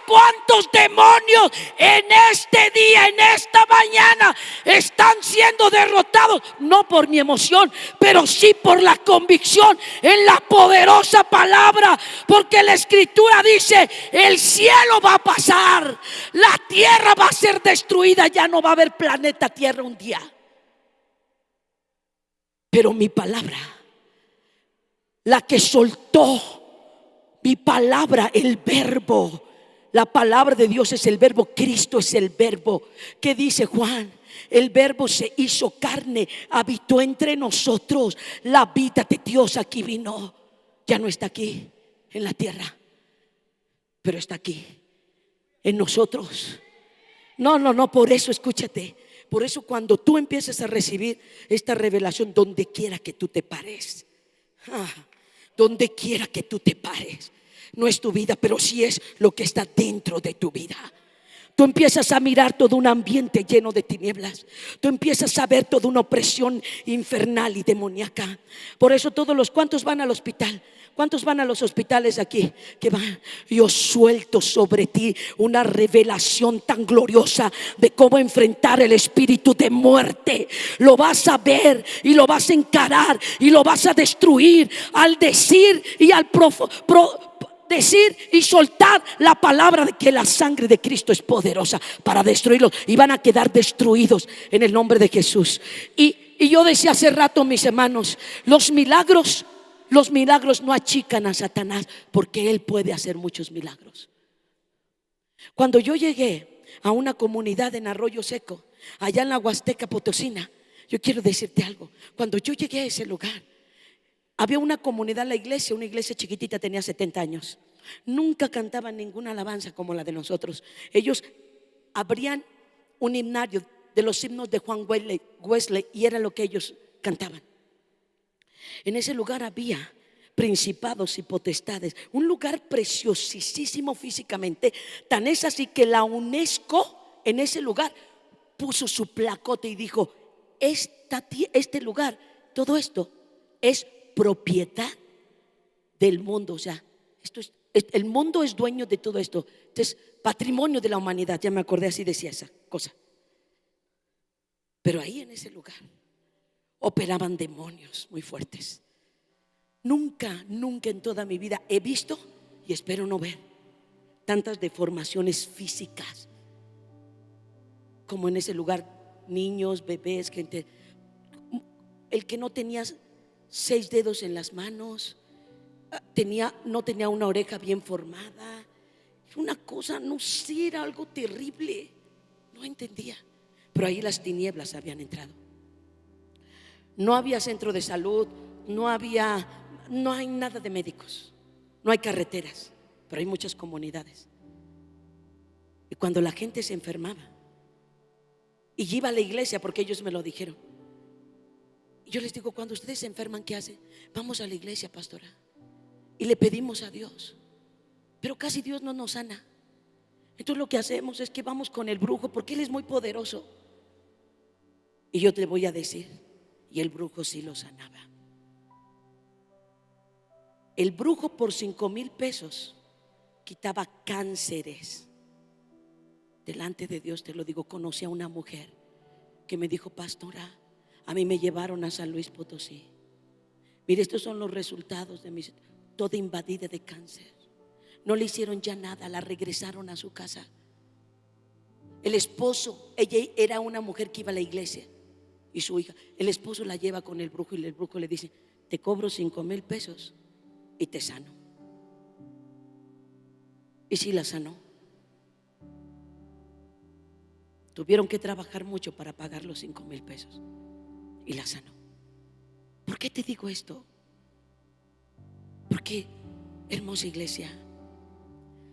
cuántos demonios en este día, en esta mañana, están siendo derrotados, no por mi emoción, pero sí por la convicción en la poderosa palabra. Porque la Escritura dice: el cielo va a pasar, la tierra va a ser destruida, ya no va a haber planeta Tierra un día. Pero mi palabra, la que soltó, mi palabra, el verbo, la palabra de Dios es el verbo, Cristo es el verbo. ¿Qué dice Juan? El verbo se hizo carne, habitó entre nosotros. La vida de Dios aquí vino. Ya no está aquí en la tierra, pero está aquí en nosotros. No, por eso escúchate. Por eso cuando tú empiezas a recibir esta revelación, donde quiera que tú te pares, donde quiera que tú te pares, no es tu vida, pero sí es lo que está dentro de tu vida. tú empiezas a mirar todo un ambiente lleno de tinieblas. Tú empiezas a ver toda una opresión infernal y demoníaca. Por eso todos los, ¿cuántos van al hospital? ¿Cuántos van a los hospitales aquí? Que van. Yo suelto sobre ti una revelación tan gloriosa de cómo enfrentar el espíritu de muerte. Lo vas a ver y lo vas a encarar y lo vas a destruir al decir y al decir y soltar la palabra de que la sangre de Cristo es poderosa para destruirlos, y van a quedar destruidos en el nombre de Jesús. Y yo decía hace rato, mis hermanos, los milagros no achican a Satanás, porque él puede hacer muchos milagros. Cuando yo llegué a una comunidad en Arroyo Seco, allá en la Huasteca Potosina, yo quiero decirte algo. Cuando yo llegué a ese lugar, había una comunidad, una iglesia chiquitita, tenía 70 años. Nunca cantaban ninguna alabanza como la de nosotros. Ellos abrían un himnario de los himnos de Juan Wesley, y era lo que ellos cantaban. En ese lugar había principados y potestades, un lugar preciosísimo físicamente. Tan es así que la UNESCO en ese lugar puso su placote y dijo: este lugar, todo esto es propiedad del mundo. O sea, el mundo es dueño de todo esto. Es patrimonio de la humanidad. Ya me acordé, así decía esa cosa. Pero ahí en ese lugar operaban demonios muy fuertes. Nunca en toda mi vida he visto, y espero no ver, tantas deformaciones físicas como en ese lugar. Niños, bebés, gente. El que no tenía 6 dedos en las manos, no tenía una oreja bien formada. Una cosa, no sé, era algo terrible. No entendía. Pero ahí las tinieblas habían entrado. No había centro de salud, no hay nada de médicos, no hay carreteras, pero hay muchas comunidades. Y cuando la gente se enfermaba y iba a la iglesia, porque ellos me lo dijeron, yo les digo: cuando ustedes se enferman, ¿qué hacen? Vamos a la iglesia, pastora, y le pedimos a Dios. Pero casi Dios no nos sana. Entonces lo que hacemos es que vamos con el brujo, porque él es muy poderoso. Y yo te voy a decir, y el brujo sí lo sanaba. El brujo por 5,000 pesos quitaba cánceres. Delante de Dios te lo digo. Conocí a una mujer que me dijo: pastora, a mí me llevaron a San Luis Potosí. Mire, estos son los resultados de toda invadida de cáncer. No le hicieron ya nada, la regresaron a su casa. El esposo, ella era una mujer que iba a la iglesia, y su hija, el esposo la lleva con el brujo, y el brujo le dice: te cobro 5,000 pesos y te sano. Y sí la sanó. Tuvieron que trabajar mucho para pagar los 5,000 pesos, y la sanó. ¿Por qué te digo esto? Porque, hermosa iglesia,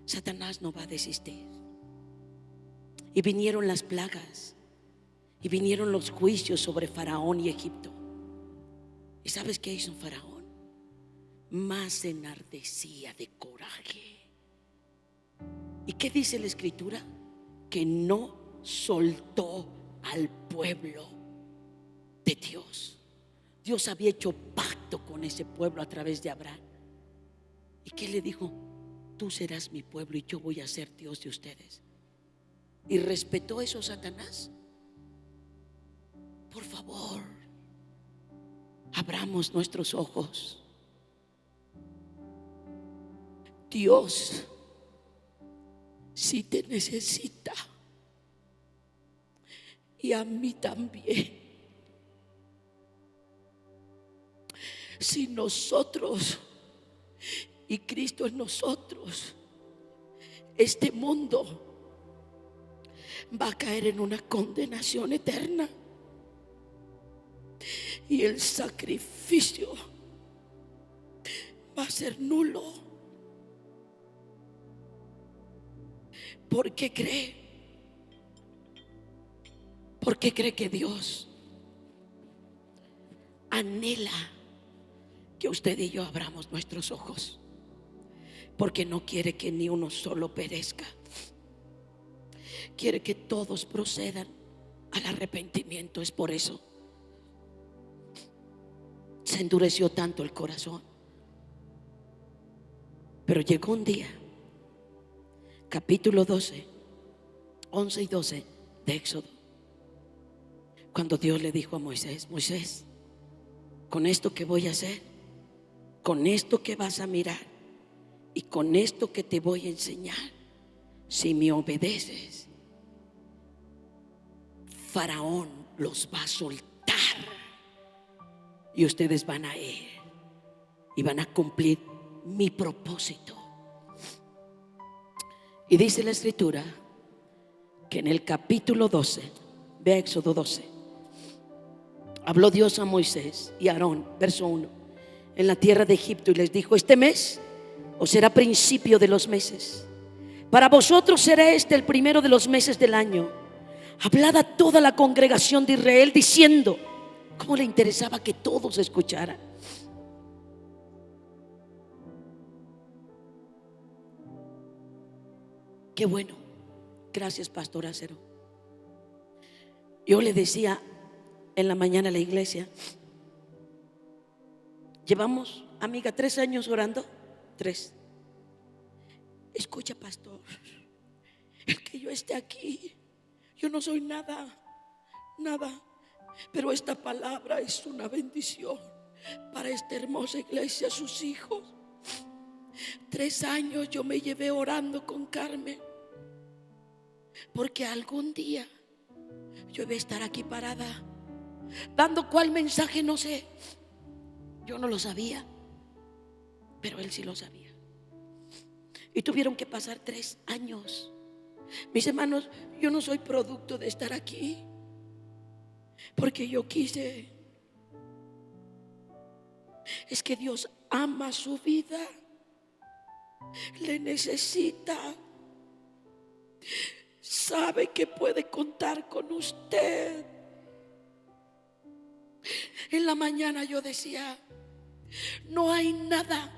Satanás no va a desistir. Y vinieron las plagas, y vinieron los juicios sobre Faraón y Egipto. ¿Y sabes qué hizo Faraón? Más se enardecía de coraje. ¿Y qué dice la escritura? Que no soltó al pueblo de Dios. Dios había hecho pacto con ese pueblo a través de Abraham. ¿Y qué le dijo? Tú serás mi pueblo y yo voy a ser Dios de ustedes. ¿Y respetó eso Satanás? Por favor, abramos nuestros ojos. Dios sí te necesita, y a mí también. Si nosotros y Cristo en nosotros, este mundo va a caer en una condenación eterna, y el sacrificio va a ser nulo. ¿Por qué cree? ¿Por qué cree que Dios anhela que usted y yo abramos nuestros ojos? Porque no quiere que ni uno solo perezca. quiere que todos procedan al arrepentimiento. Es por eso se endureció tanto el corazón. Pero llegó un día, capítulo 12, 11 y 12 de Éxodo, cuando Dios le dijo a Moisés: Moisés, con esto que voy a hacer, con esto que vas a mirar y con esto que te voy a enseñar, si me obedeces, Faraón los va a soltar y ustedes van a ir y van a cumplir mi propósito. Y dice la escritura que en el capítulo 12, ve Éxodo 12, habló Dios a Moisés y a Aarón, verso 1, en la tierra de Egipto, y les dijo: este mes os será principio de los meses, para vosotros será este el primero de los meses del año. Hablad a toda la congregación de Israel diciendo. ¿Cómo le interesaba que todos escucharan? Qué bueno. Gracias, pastor Acero. Yo le decía en la mañana a la iglesia: llevamos, amiga, 3 años orando. 3. Escucha, pastor, el que yo esté aquí, yo no soy nada, pero esta palabra es una bendición para esta hermosa iglesia, sus hijos. 3 años yo me llevé orando con Carmen, porque algún día yo iba a estar aquí parada, dando cuál mensaje, no sé. Yo no lo sabía, pero él sí lo sabía. Y tuvieron que pasar 3 años. Mis hermanos, yo no soy producto de estar aquí porque yo quise. Es que Dios ama su vida, le necesita, sabe que puede contar con usted. En la mañana yo decía: no hay nada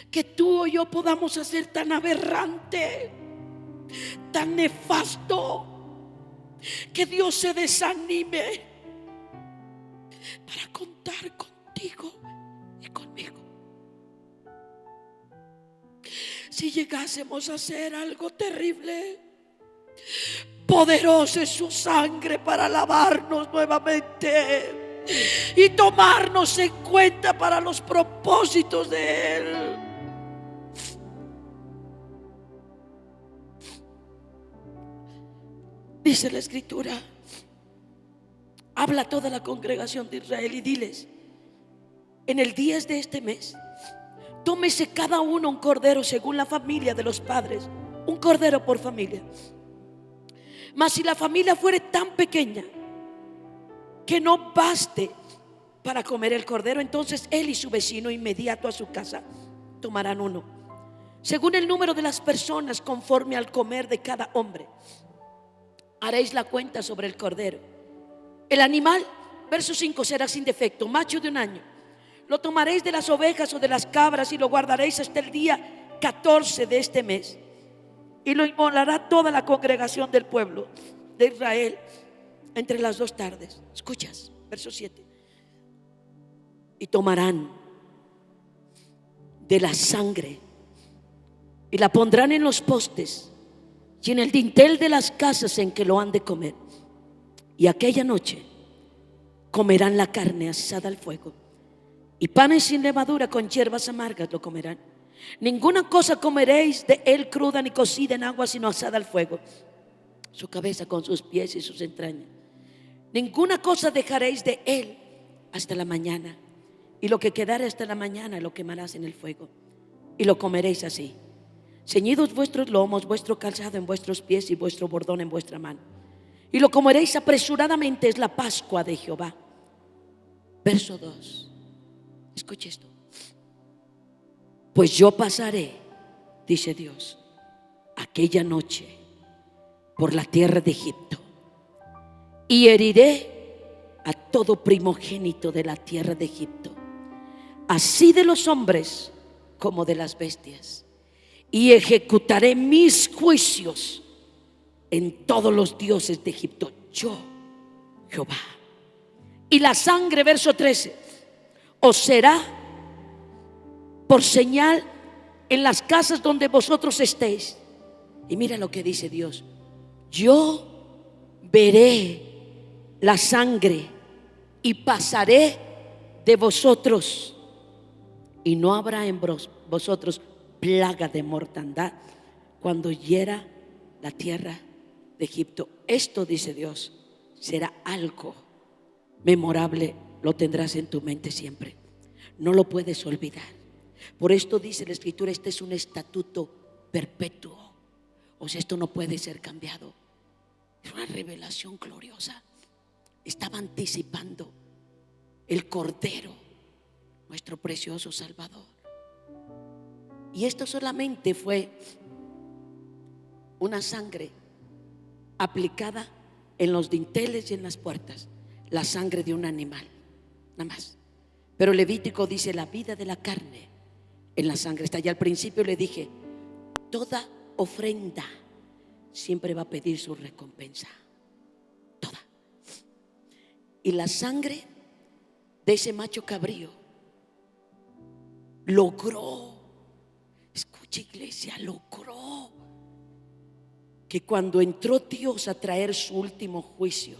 que tú o yo podamos hacer tan aberrante, tan nefasto, que Dios se desanime para contar contigo y conmigo. Si llegásemos a hacer algo terrible, poderosa es su sangre para lavarnos nuevamente y tomarnos en cuenta para los propósitos de Él. Dice la escritura: habla a toda la congregación de Israel y diles: en el 10 de este mes, tómese cada uno un cordero según la familia de los padres, un cordero por familia. Mas si la familia fuere tan pequeña que no baste para comer el cordero, entonces él y su vecino inmediato a su casa tomarán uno, según el número de las personas, conforme al comer de cada hombre. Haréis la cuenta sobre el cordero. El animal, verso 5, será sin defecto, macho de 1 año. Lo tomaréis de las ovejas o de las cabras y lo guardaréis hasta el día 14 de este mes, y lo inmolará toda la congregación del pueblo de Israel entre las 2 tardes. Escuchas, verso 7. Y tomarán de la sangre y la pondrán en los postes y en el dintel de las casas en que lo han de comer. Y aquella noche comerán la carne asada al fuego, y panes sin levadura con hierbas amargas lo comerán. Ninguna cosa comeréis de él cruda ni cocida en agua, sino asada al fuego, su cabeza con sus pies y sus entrañas. Ninguna cosa dejaréis de él hasta la mañana, y lo que quedare hasta la mañana lo quemarás en el fuego, y lo comeréis así: ceñidos vuestros lomos, vuestro calzado en vuestros pies y vuestro bordón en vuestra mano, y lo comeréis apresuradamente. Es la Pascua de Jehová. Verso 2. Escuche esto: pues yo pasaré, dice Dios, aquella noche por la tierra de Egipto, y heriré a todo primogénito de la tierra de Egipto, así de los hombres como de las bestias, y ejecutaré mis juicios en todos los dioses de Egipto. Yo, Jehová. Y la sangre, verso 13, os será por señal en las casas donde vosotros estéis. Y mira lo que dice Dios: yo veré la sangre y pasaré de vosotros, y no habrá en vosotros plaga de mortandad cuando hiera la tierra de Egipto. Esto, dice Dios, será algo memorable, lo tendrás en tu mente siempre, no lo puedes olvidar. Por esto dice la Escritura: este es un estatuto perpetuo. O sea, esto no puede ser cambiado. Es una revelación gloriosa. Estaba anticipando el Cordero, nuestro precioso Salvador. Y esto solamente fue una sangre aplicada en los dinteles y en las puertas, la sangre de un animal, nada más. Pero Levítico dice: la vida de la carne en la sangre está. Y al principio le dije: toda ofrenda siempre va a pedir su recompensa, toda. Y la sangre de ese macho cabrío logró, escucha iglesia, logró que cuando entró Dios a traer su último juicio,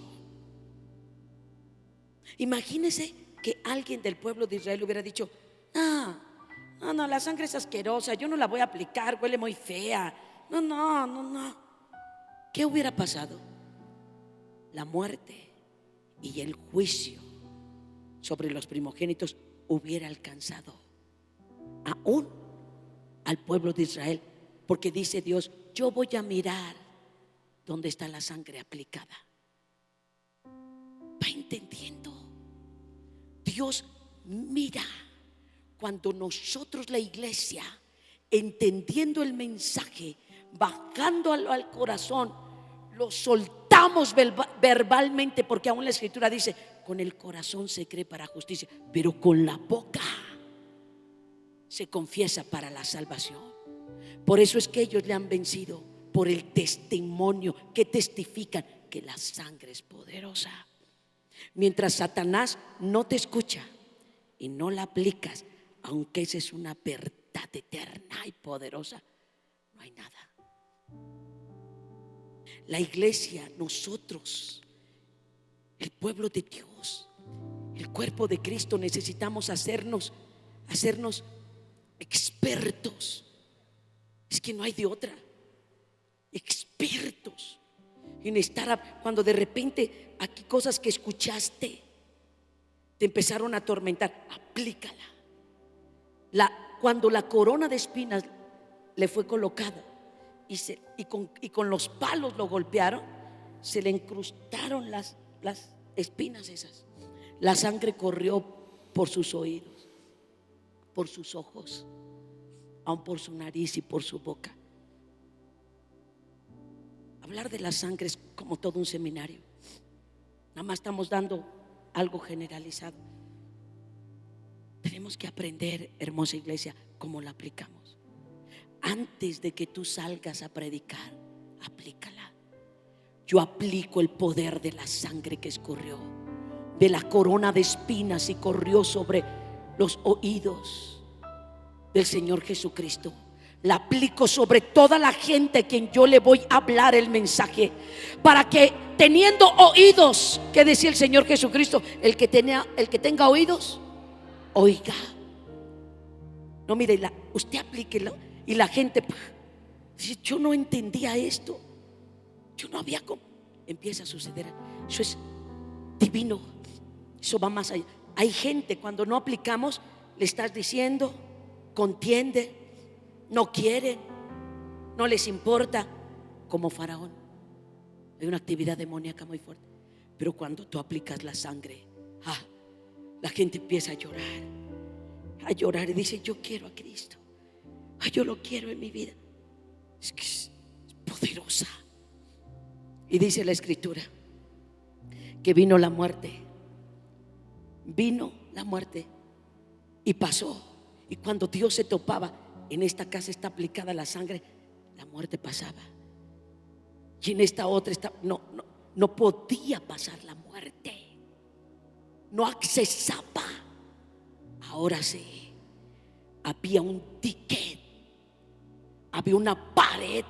imagínese que alguien del pueblo de Israel hubiera dicho: no, la sangre es asquerosa, yo no la voy a aplicar, huele muy fea. No. ¿Qué hubiera pasado? La muerte y el juicio sobre los primogénitos hubiera alcanzado aún al pueblo de Israel, porque dice Dios: yo voy a mirar dónde está la sangre aplicada. ¿Va entendiendo? Dios mira cuando nosotros, la iglesia, entendiendo el mensaje, bajándolo al corazón, lo soltamos verbalmente, porque aún la Escritura dice: con el corazón se cree para justicia, pero con la boca se confiesa para la salvación. Por eso es que ellos le han vencido, por el testimonio que testifican que la sangre es poderosa. Mientras Satanás no te escucha y no la aplicas, aunque esa es una verdad eterna y poderosa, no hay nada. La iglesia, nosotros, el pueblo de Dios, el cuerpo de Cristo, necesitamos hacernos expertos. Es que no hay de otra. Expertos en estar, cuando de repente aquí cosas que escuchaste te empezaron a atormentar, aplícala. Cuando la corona de espinas le fue colocada y con los palos lo golpearon, se le incrustaron las espinas esas. La sangre corrió por sus oídos, por sus ojos, aún por su nariz y por su boca. Hablar de la sangre es como todo un seminario. Nada más estamos dando algo generalizado. Tenemos que aprender, hermosa iglesia, cómo la aplicamos. Antes de que tú salgas a predicar, aplícala. Yo aplico el poder de la sangre que escurrió, de la corona de espinas y corrió sobre los oídos del Señor Jesucristo. La aplico sobre toda la gente a quien yo le voy a hablar el mensaje, para que teniendo oídos, que decía el Señor Jesucristo, el que tenga oídos, oiga. No, mire, usted aplíquelo. Y la gente dice: yo no entendía esto, yo no había cómo. Empieza a suceder. Eso es divino. Eso va más allá. Hay gente, cuando no aplicamos, le estás diciendo, contiende, no quieren, no les importa, como Faraón. Hay una actividad demoníaca muy fuerte. Pero cuando tú aplicas la sangre, la gente empieza a llorar y dice: yo quiero a Cristo, yo lo quiero en mi vida. Es que es poderosa. Y dice la Escritura que vino la muerte y pasó. Y cuando Dios se topaba: en esta casa está aplicada la sangre, la muerte pasaba. y en esta otra no podía pasar la muerte, no accesaba. Ahora sí, había un ticket, había una pared,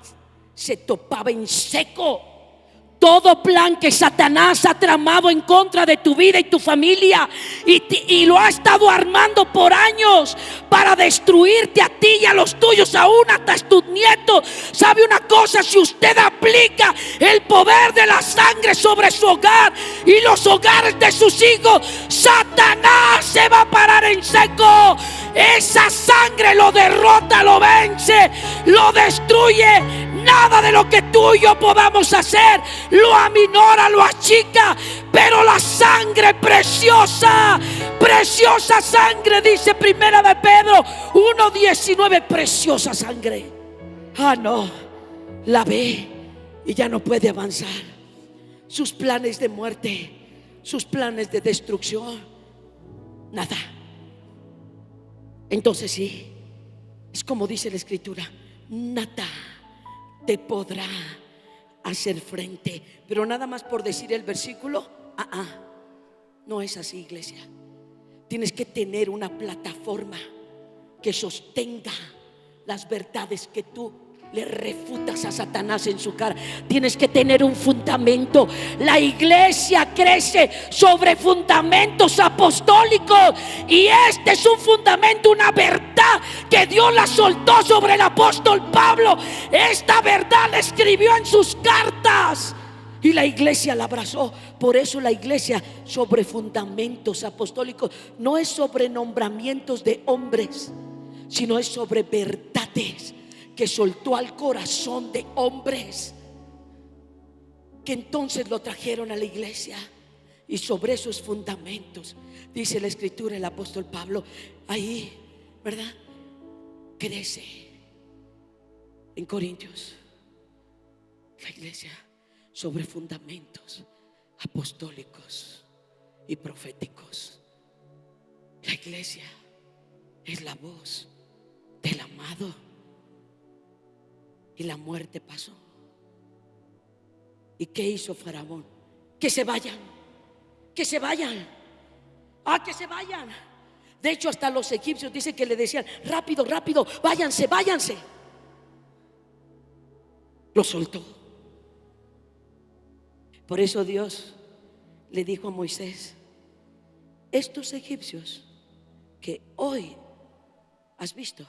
se topaba en seco. Todo plan que Satanás ha tramado en contra de tu vida y tu familia y lo ha estado armando por años para destruirte a ti y a los tuyos, aún hasta tus nietos. ¿Sabe una cosa? Si usted aplica el poder de la sangre sobre su hogar y los hogares de sus hijos, Satanás se va a parar en seco. Esa sangre lo derrota, lo vence, lo destruye. Nada de lo que tú y yo podamos hacer lo aminora, lo achica. Pero la sangre preciosa, preciosa sangre, dice Primera de Pedro 1:19, preciosa sangre. No, la ve y ya no puede avanzar. Sus planes de muerte, sus planes de destrucción, nada. Entonces sí, es como dice la Escritura, nada te podrá hacer frente. Pero nada más por decir el versículo, no es así, iglesia. Tienes que tener una plataforma que sostenga las verdades que tú le refutas a Satanás en su cara. Tienes que tener un fundamento. La iglesia crece sobre fundamentos apostólicos, y este es un fundamento, una verdad que Dios la soltó sobre el apóstol Pablo. Esta verdad la escribió en sus cartas y la iglesia la abrazó. Por eso la iglesia sobre fundamentos apostólicos no es sobre nombramientos de hombres, sino es sobre verdades que soltó al corazón de hombres, que entonces lo trajeron a la iglesia. Y sobre esos fundamentos, dice la Escritura, el apóstol Pablo, ahí, ¿verdad?, crece en Corintios la iglesia sobre fundamentos apostólicos y proféticos. La iglesia es la voz del amado. Y la muerte pasó. ¿Y qué hizo Faraón? Que se vayan, que se vayan, que se vayan. De hecho, hasta los egipcios dicen que le decían: rápido, rápido, váyanse, váyanse. Lo soltó. Por eso Dios le dijo a Moisés: estos egipcios que hoy has visto,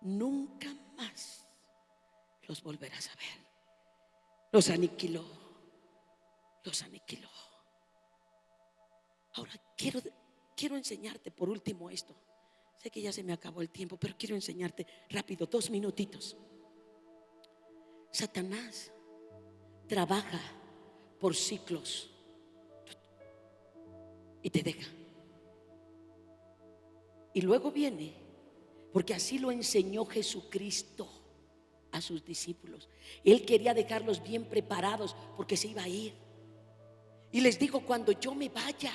nunca más los volverás a ver. Los aniquiló, los aniquiló. Ahora quiero enseñarte por último esto. Sé que ya se me acabó el tiempo, pero quiero enseñarte rápido, 2 minutitos. Satanás trabaja por ciclos y te deja. Y luego viene, porque así lo enseñó Jesucristo a sus discípulos. Él quería dejarlos bien preparados porque se iba a ir. Y les dijo: cuando yo me vaya,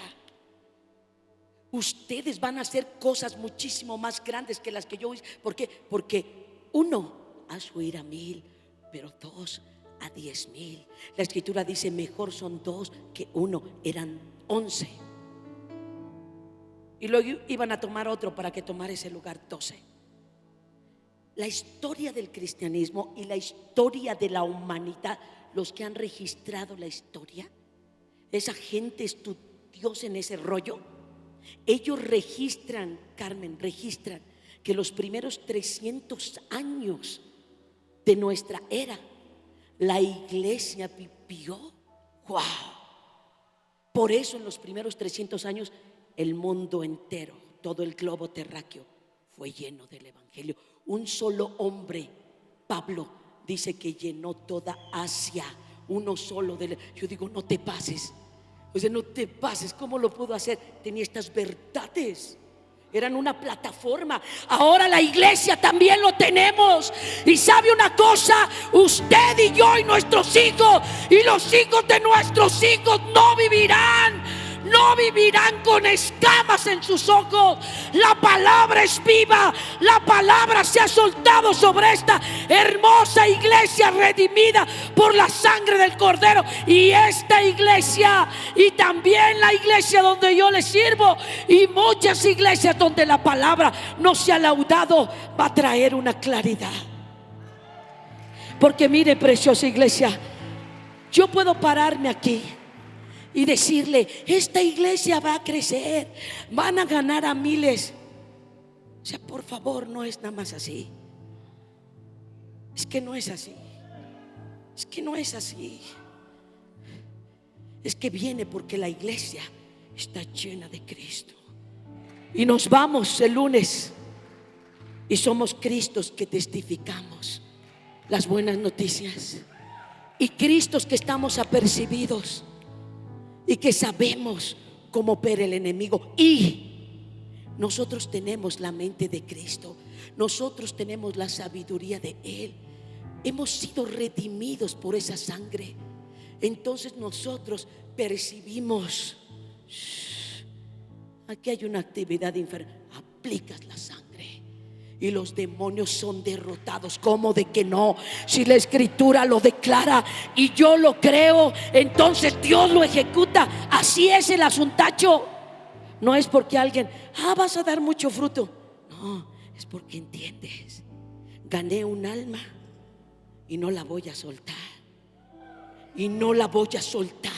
ustedes van a hacer cosas muchísimo más grandes que las que yo hice. ¿Por qué? Porque 1 a su ir a 1000, pero 2 a 10,000. La Escritura dice: mejor son 2 que 1. Eran 11. Y luego iban a tomar otro para que tomara ese lugar, 12. La historia del cristianismo y la historia de la humanidad, los que han registrado la historia, esa gente estudiosa en ese rollo, ellos registran, Carmen, registran que los primeros 300 años de nuestra era, la iglesia vivió. ¡Wow! Por eso en los primeros 300 años el mundo entero, todo el globo terráqueo, fue lleno del evangelio. Un solo hombre, Pablo, dice que llenó toda Asia. Uno solo. Yo digo: no te pases. O sea, no te pases. ¿Cómo lo pudo hacer? Tenía estas verdades. Eran una plataforma. Ahora la iglesia también lo tenemos. Y sabe una cosa: usted y yo y nuestros hijos y los hijos de nuestros hijos no vivirán no vivirán con escamas en sus ojos. La palabra es viva, la palabra se ha soltado sobre esta hermosa iglesia redimida por la sangre del Cordero. Y esta iglesia, y también la iglesia donde yo le sirvo, y muchas iglesias donde la palabra no se ha laudado, va a traer una claridad. Porque mire, preciosa iglesia, yo puedo pararme aquí y decirle: esta iglesia va a crecer, van a ganar a miles. O sea, por favor, no es nada más así. Es que no es así. Es que no es así. Es que viene porque la iglesia está llena de Cristo. Y nos vamos el lunes y somos Cristos que testificamos las buenas noticias, y Cristos que estamos apercibidos y que sabemos cómo opera el enemigo. Y nosotros tenemos la mente de Cristo, nosotros tenemos la sabiduría de Él, hemos sido redimidos por esa sangre. Entonces nosotros percibimos: aquí hay una actividad infernal. Aplicas la sangre y los demonios son derrotados. ¿Cómo de que no? Si la escritura lo declara y yo lo creo, entonces Dios lo ejecuta. Así es el asuntacho. No es porque alguien: vas a dar mucho fruto. No, es porque entiendes: gané un alma y no la voy a soltar. Y no la voy a soltar.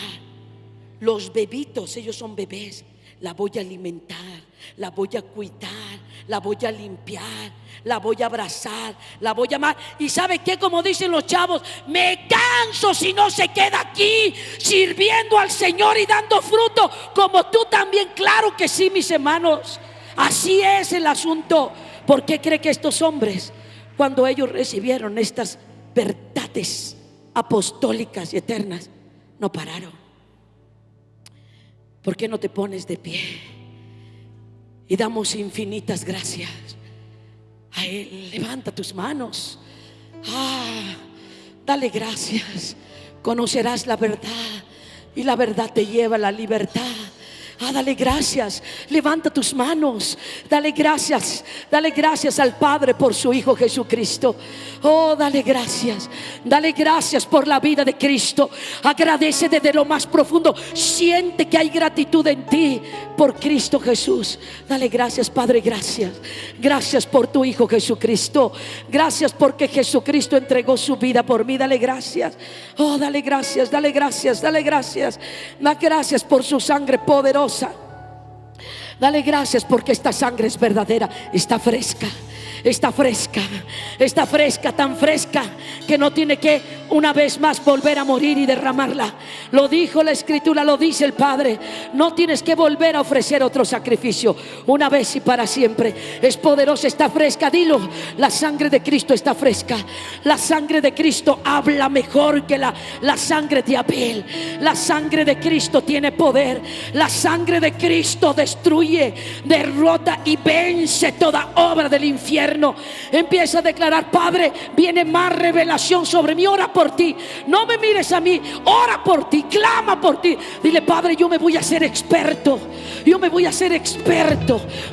Los bebitos, ellos son bebés, la voy a alimentar, la voy a cuidar, la voy a limpiar, la voy a abrazar, la voy a amar. Y ¿sabe qué? Como dicen los chavos: me canso si no se queda aquí sirviendo al Señor y dando fruto, como tú también. Claro que sí, mis hermanos. Así es el asunto. ¿Por qué cree que estos hombres, cuando ellos recibieron estas verdades apostólicas y eternas, no pararon? ¿Por qué no te pones de pie y damos infinitas gracias a Él? Levanta tus manos. Dale gracias. Conocerás la verdad y la verdad te lleva a la libertad. Dale gracias, levanta tus manos, dale gracias al Padre por su Hijo Jesucristo. Oh, dale gracias por la vida de Cristo. Agradece desde lo más profundo, siente que hay gratitud en ti por Cristo Jesús. Dale gracias, Padre, gracias por tu Hijo Jesucristo. Gracias porque Jesucristo entregó su vida por mí. Dale gracias. Oh, dale gracias por su sangre poderosa. Dale gracias porque esta sangre es verdadera, está fresca, tan fresca que no tiene que una vez más volver a morir y derramarla. Lo dijo la escritura, lo dice el Padre: no tienes que volver a ofrecer otro sacrificio, una vez y para siempre. Es poderosa, está fresca. Dilo: la sangre de Cristo está fresca. La sangre de Cristo habla mejor que la sangre de Abel. La sangre de Cristo tiene poder. La sangre de Cristo destruye, derrota y vence toda obra del infierno. Empieza a declarar: Padre, viene más revelación sobre mí. Ora por ti, no me mires a mí, ora por ti, clama por ti. Dile: Padre, yo me voy a hacer experto,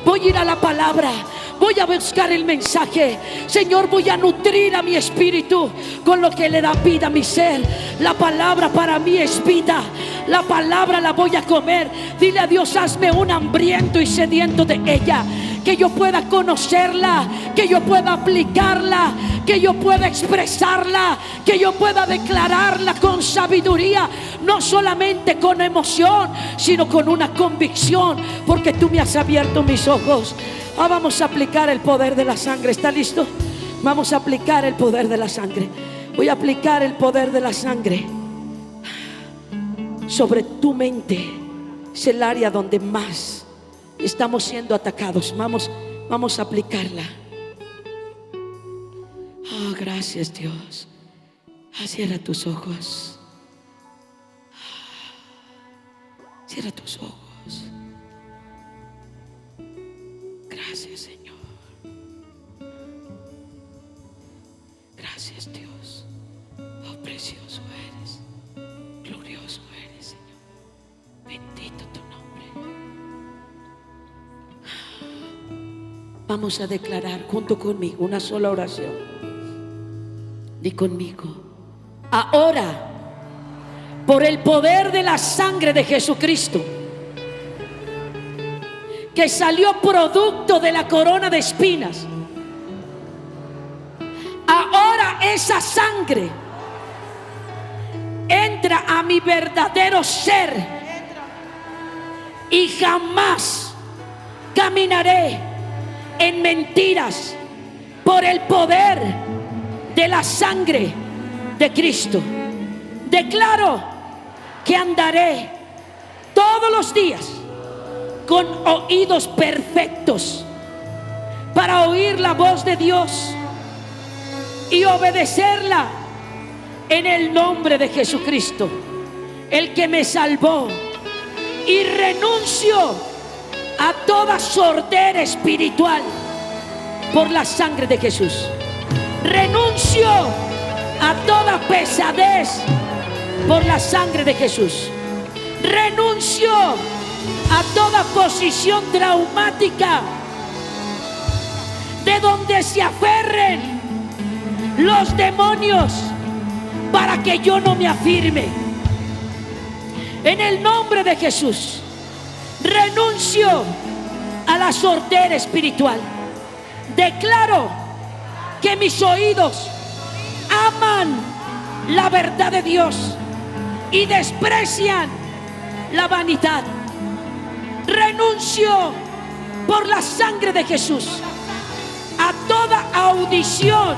voy a ir a la palabra, voy a buscar el mensaje. Señor, voy a nutrir a mi espíritu con lo que le da vida a mi ser. La palabra para mí es vida, la palabra la voy a comer. Dile a Dios: hazme un hambriento y sediento de ella, que yo pueda conocerla, que yo pueda aplicarla, que yo pueda expresarla, que yo pueda declararla con sabiduría, no solamente con emoción, sino con una convicción, porque tú me has abierto mis ojos. Vamos a aplicar el poder de la sangre. ¿Está listo? Vamos a aplicar el poder de la sangre. Voy a aplicar el poder de la sangre sobre tu mente. Es el área donde más estamos siendo atacados. Vamos a aplicarla. Gracias, Dios. Cierra tus ojos. Cierra tus ojos. Gracias, Señor. Gracias, Dios. Oh, precioso eres, glorioso eres, Señor. Bendito tu nombre. Vamos a declarar junto conmigo una sola oración. Di conmigo: ahora, por el poder de la sangre de Jesucristo, que salió producto de la corona de espinas, ahora esa sangre entra a mi verdadero ser y jamás caminaré en mentiras por el poder de la sangre de Cristo. Declaro que andaré todos los días con oídos perfectos para oír la voz de Dios y obedecerla en el nombre de Jesucristo, el que me salvó. Y renuncio a toda sordera espiritual por la sangre de Jesús. Renuncio a toda pesadez por la sangre de Jesús. Renuncio a toda posición traumática de donde se aferren los demonios para que yo no me afirme. En el nombre de Jesús, renuncio a la sordera espiritual. Declaro que mis oídos aman la verdad de Dios y desprecian la vanidad. Renuncio por la sangre de Jesús a toda audición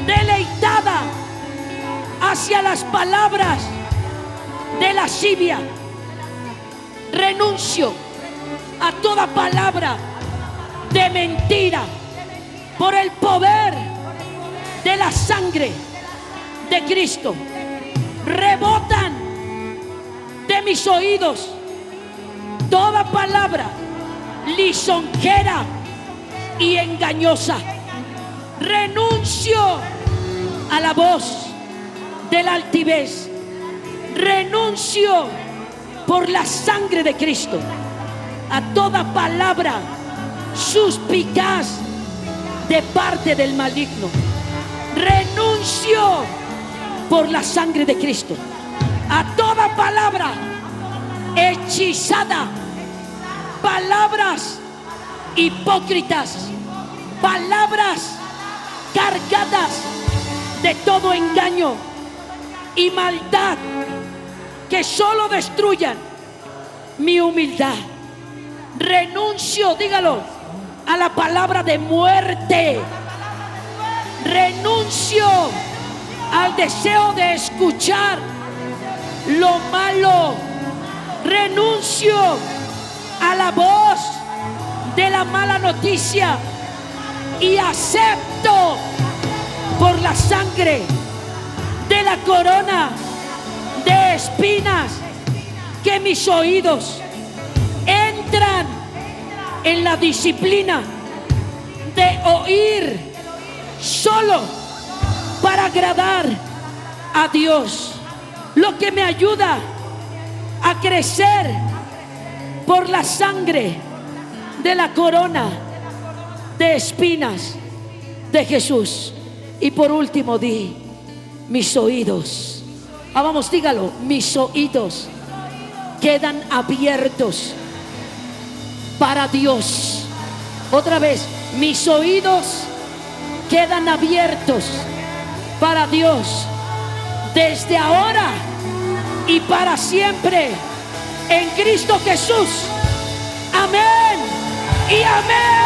deleitada hacia las palabras de lascivia. Renuncio a toda palabra de mentira por el poder de la sangre de Cristo. Rebotan de mis oídos toda palabra lisonjera y engañosa. Renuncio a la voz de la altivez. Renuncio por la sangre de Cristo a toda palabra suspicaz de parte del maligno. Renuncio por la sangre de Cristo a toda palabra hechizada, palabras hipócritas, palabras cargadas de todo engaño y maldad que solo destruyan mi humildad. Renuncio, dígalo, a la palabra de muerte. Renuncio al deseo de escuchar lo malo. Renuncio a la voz de la mala noticia y acepto por la sangre de la corona de espinas que mis oídos entran en la disciplina de oír solo para agradar a Dios, lo que me ayuda a crecer por la sangre de la corona de espinas de Jesús. Y por último, di: mis oídos, vamos, dígalo, mis oídos quedan abiertos para Dios. Otra vez, mis oídos quedan abiertos para Dios desde ahora y para siempre, en Cristo Jesús. Amén y amén.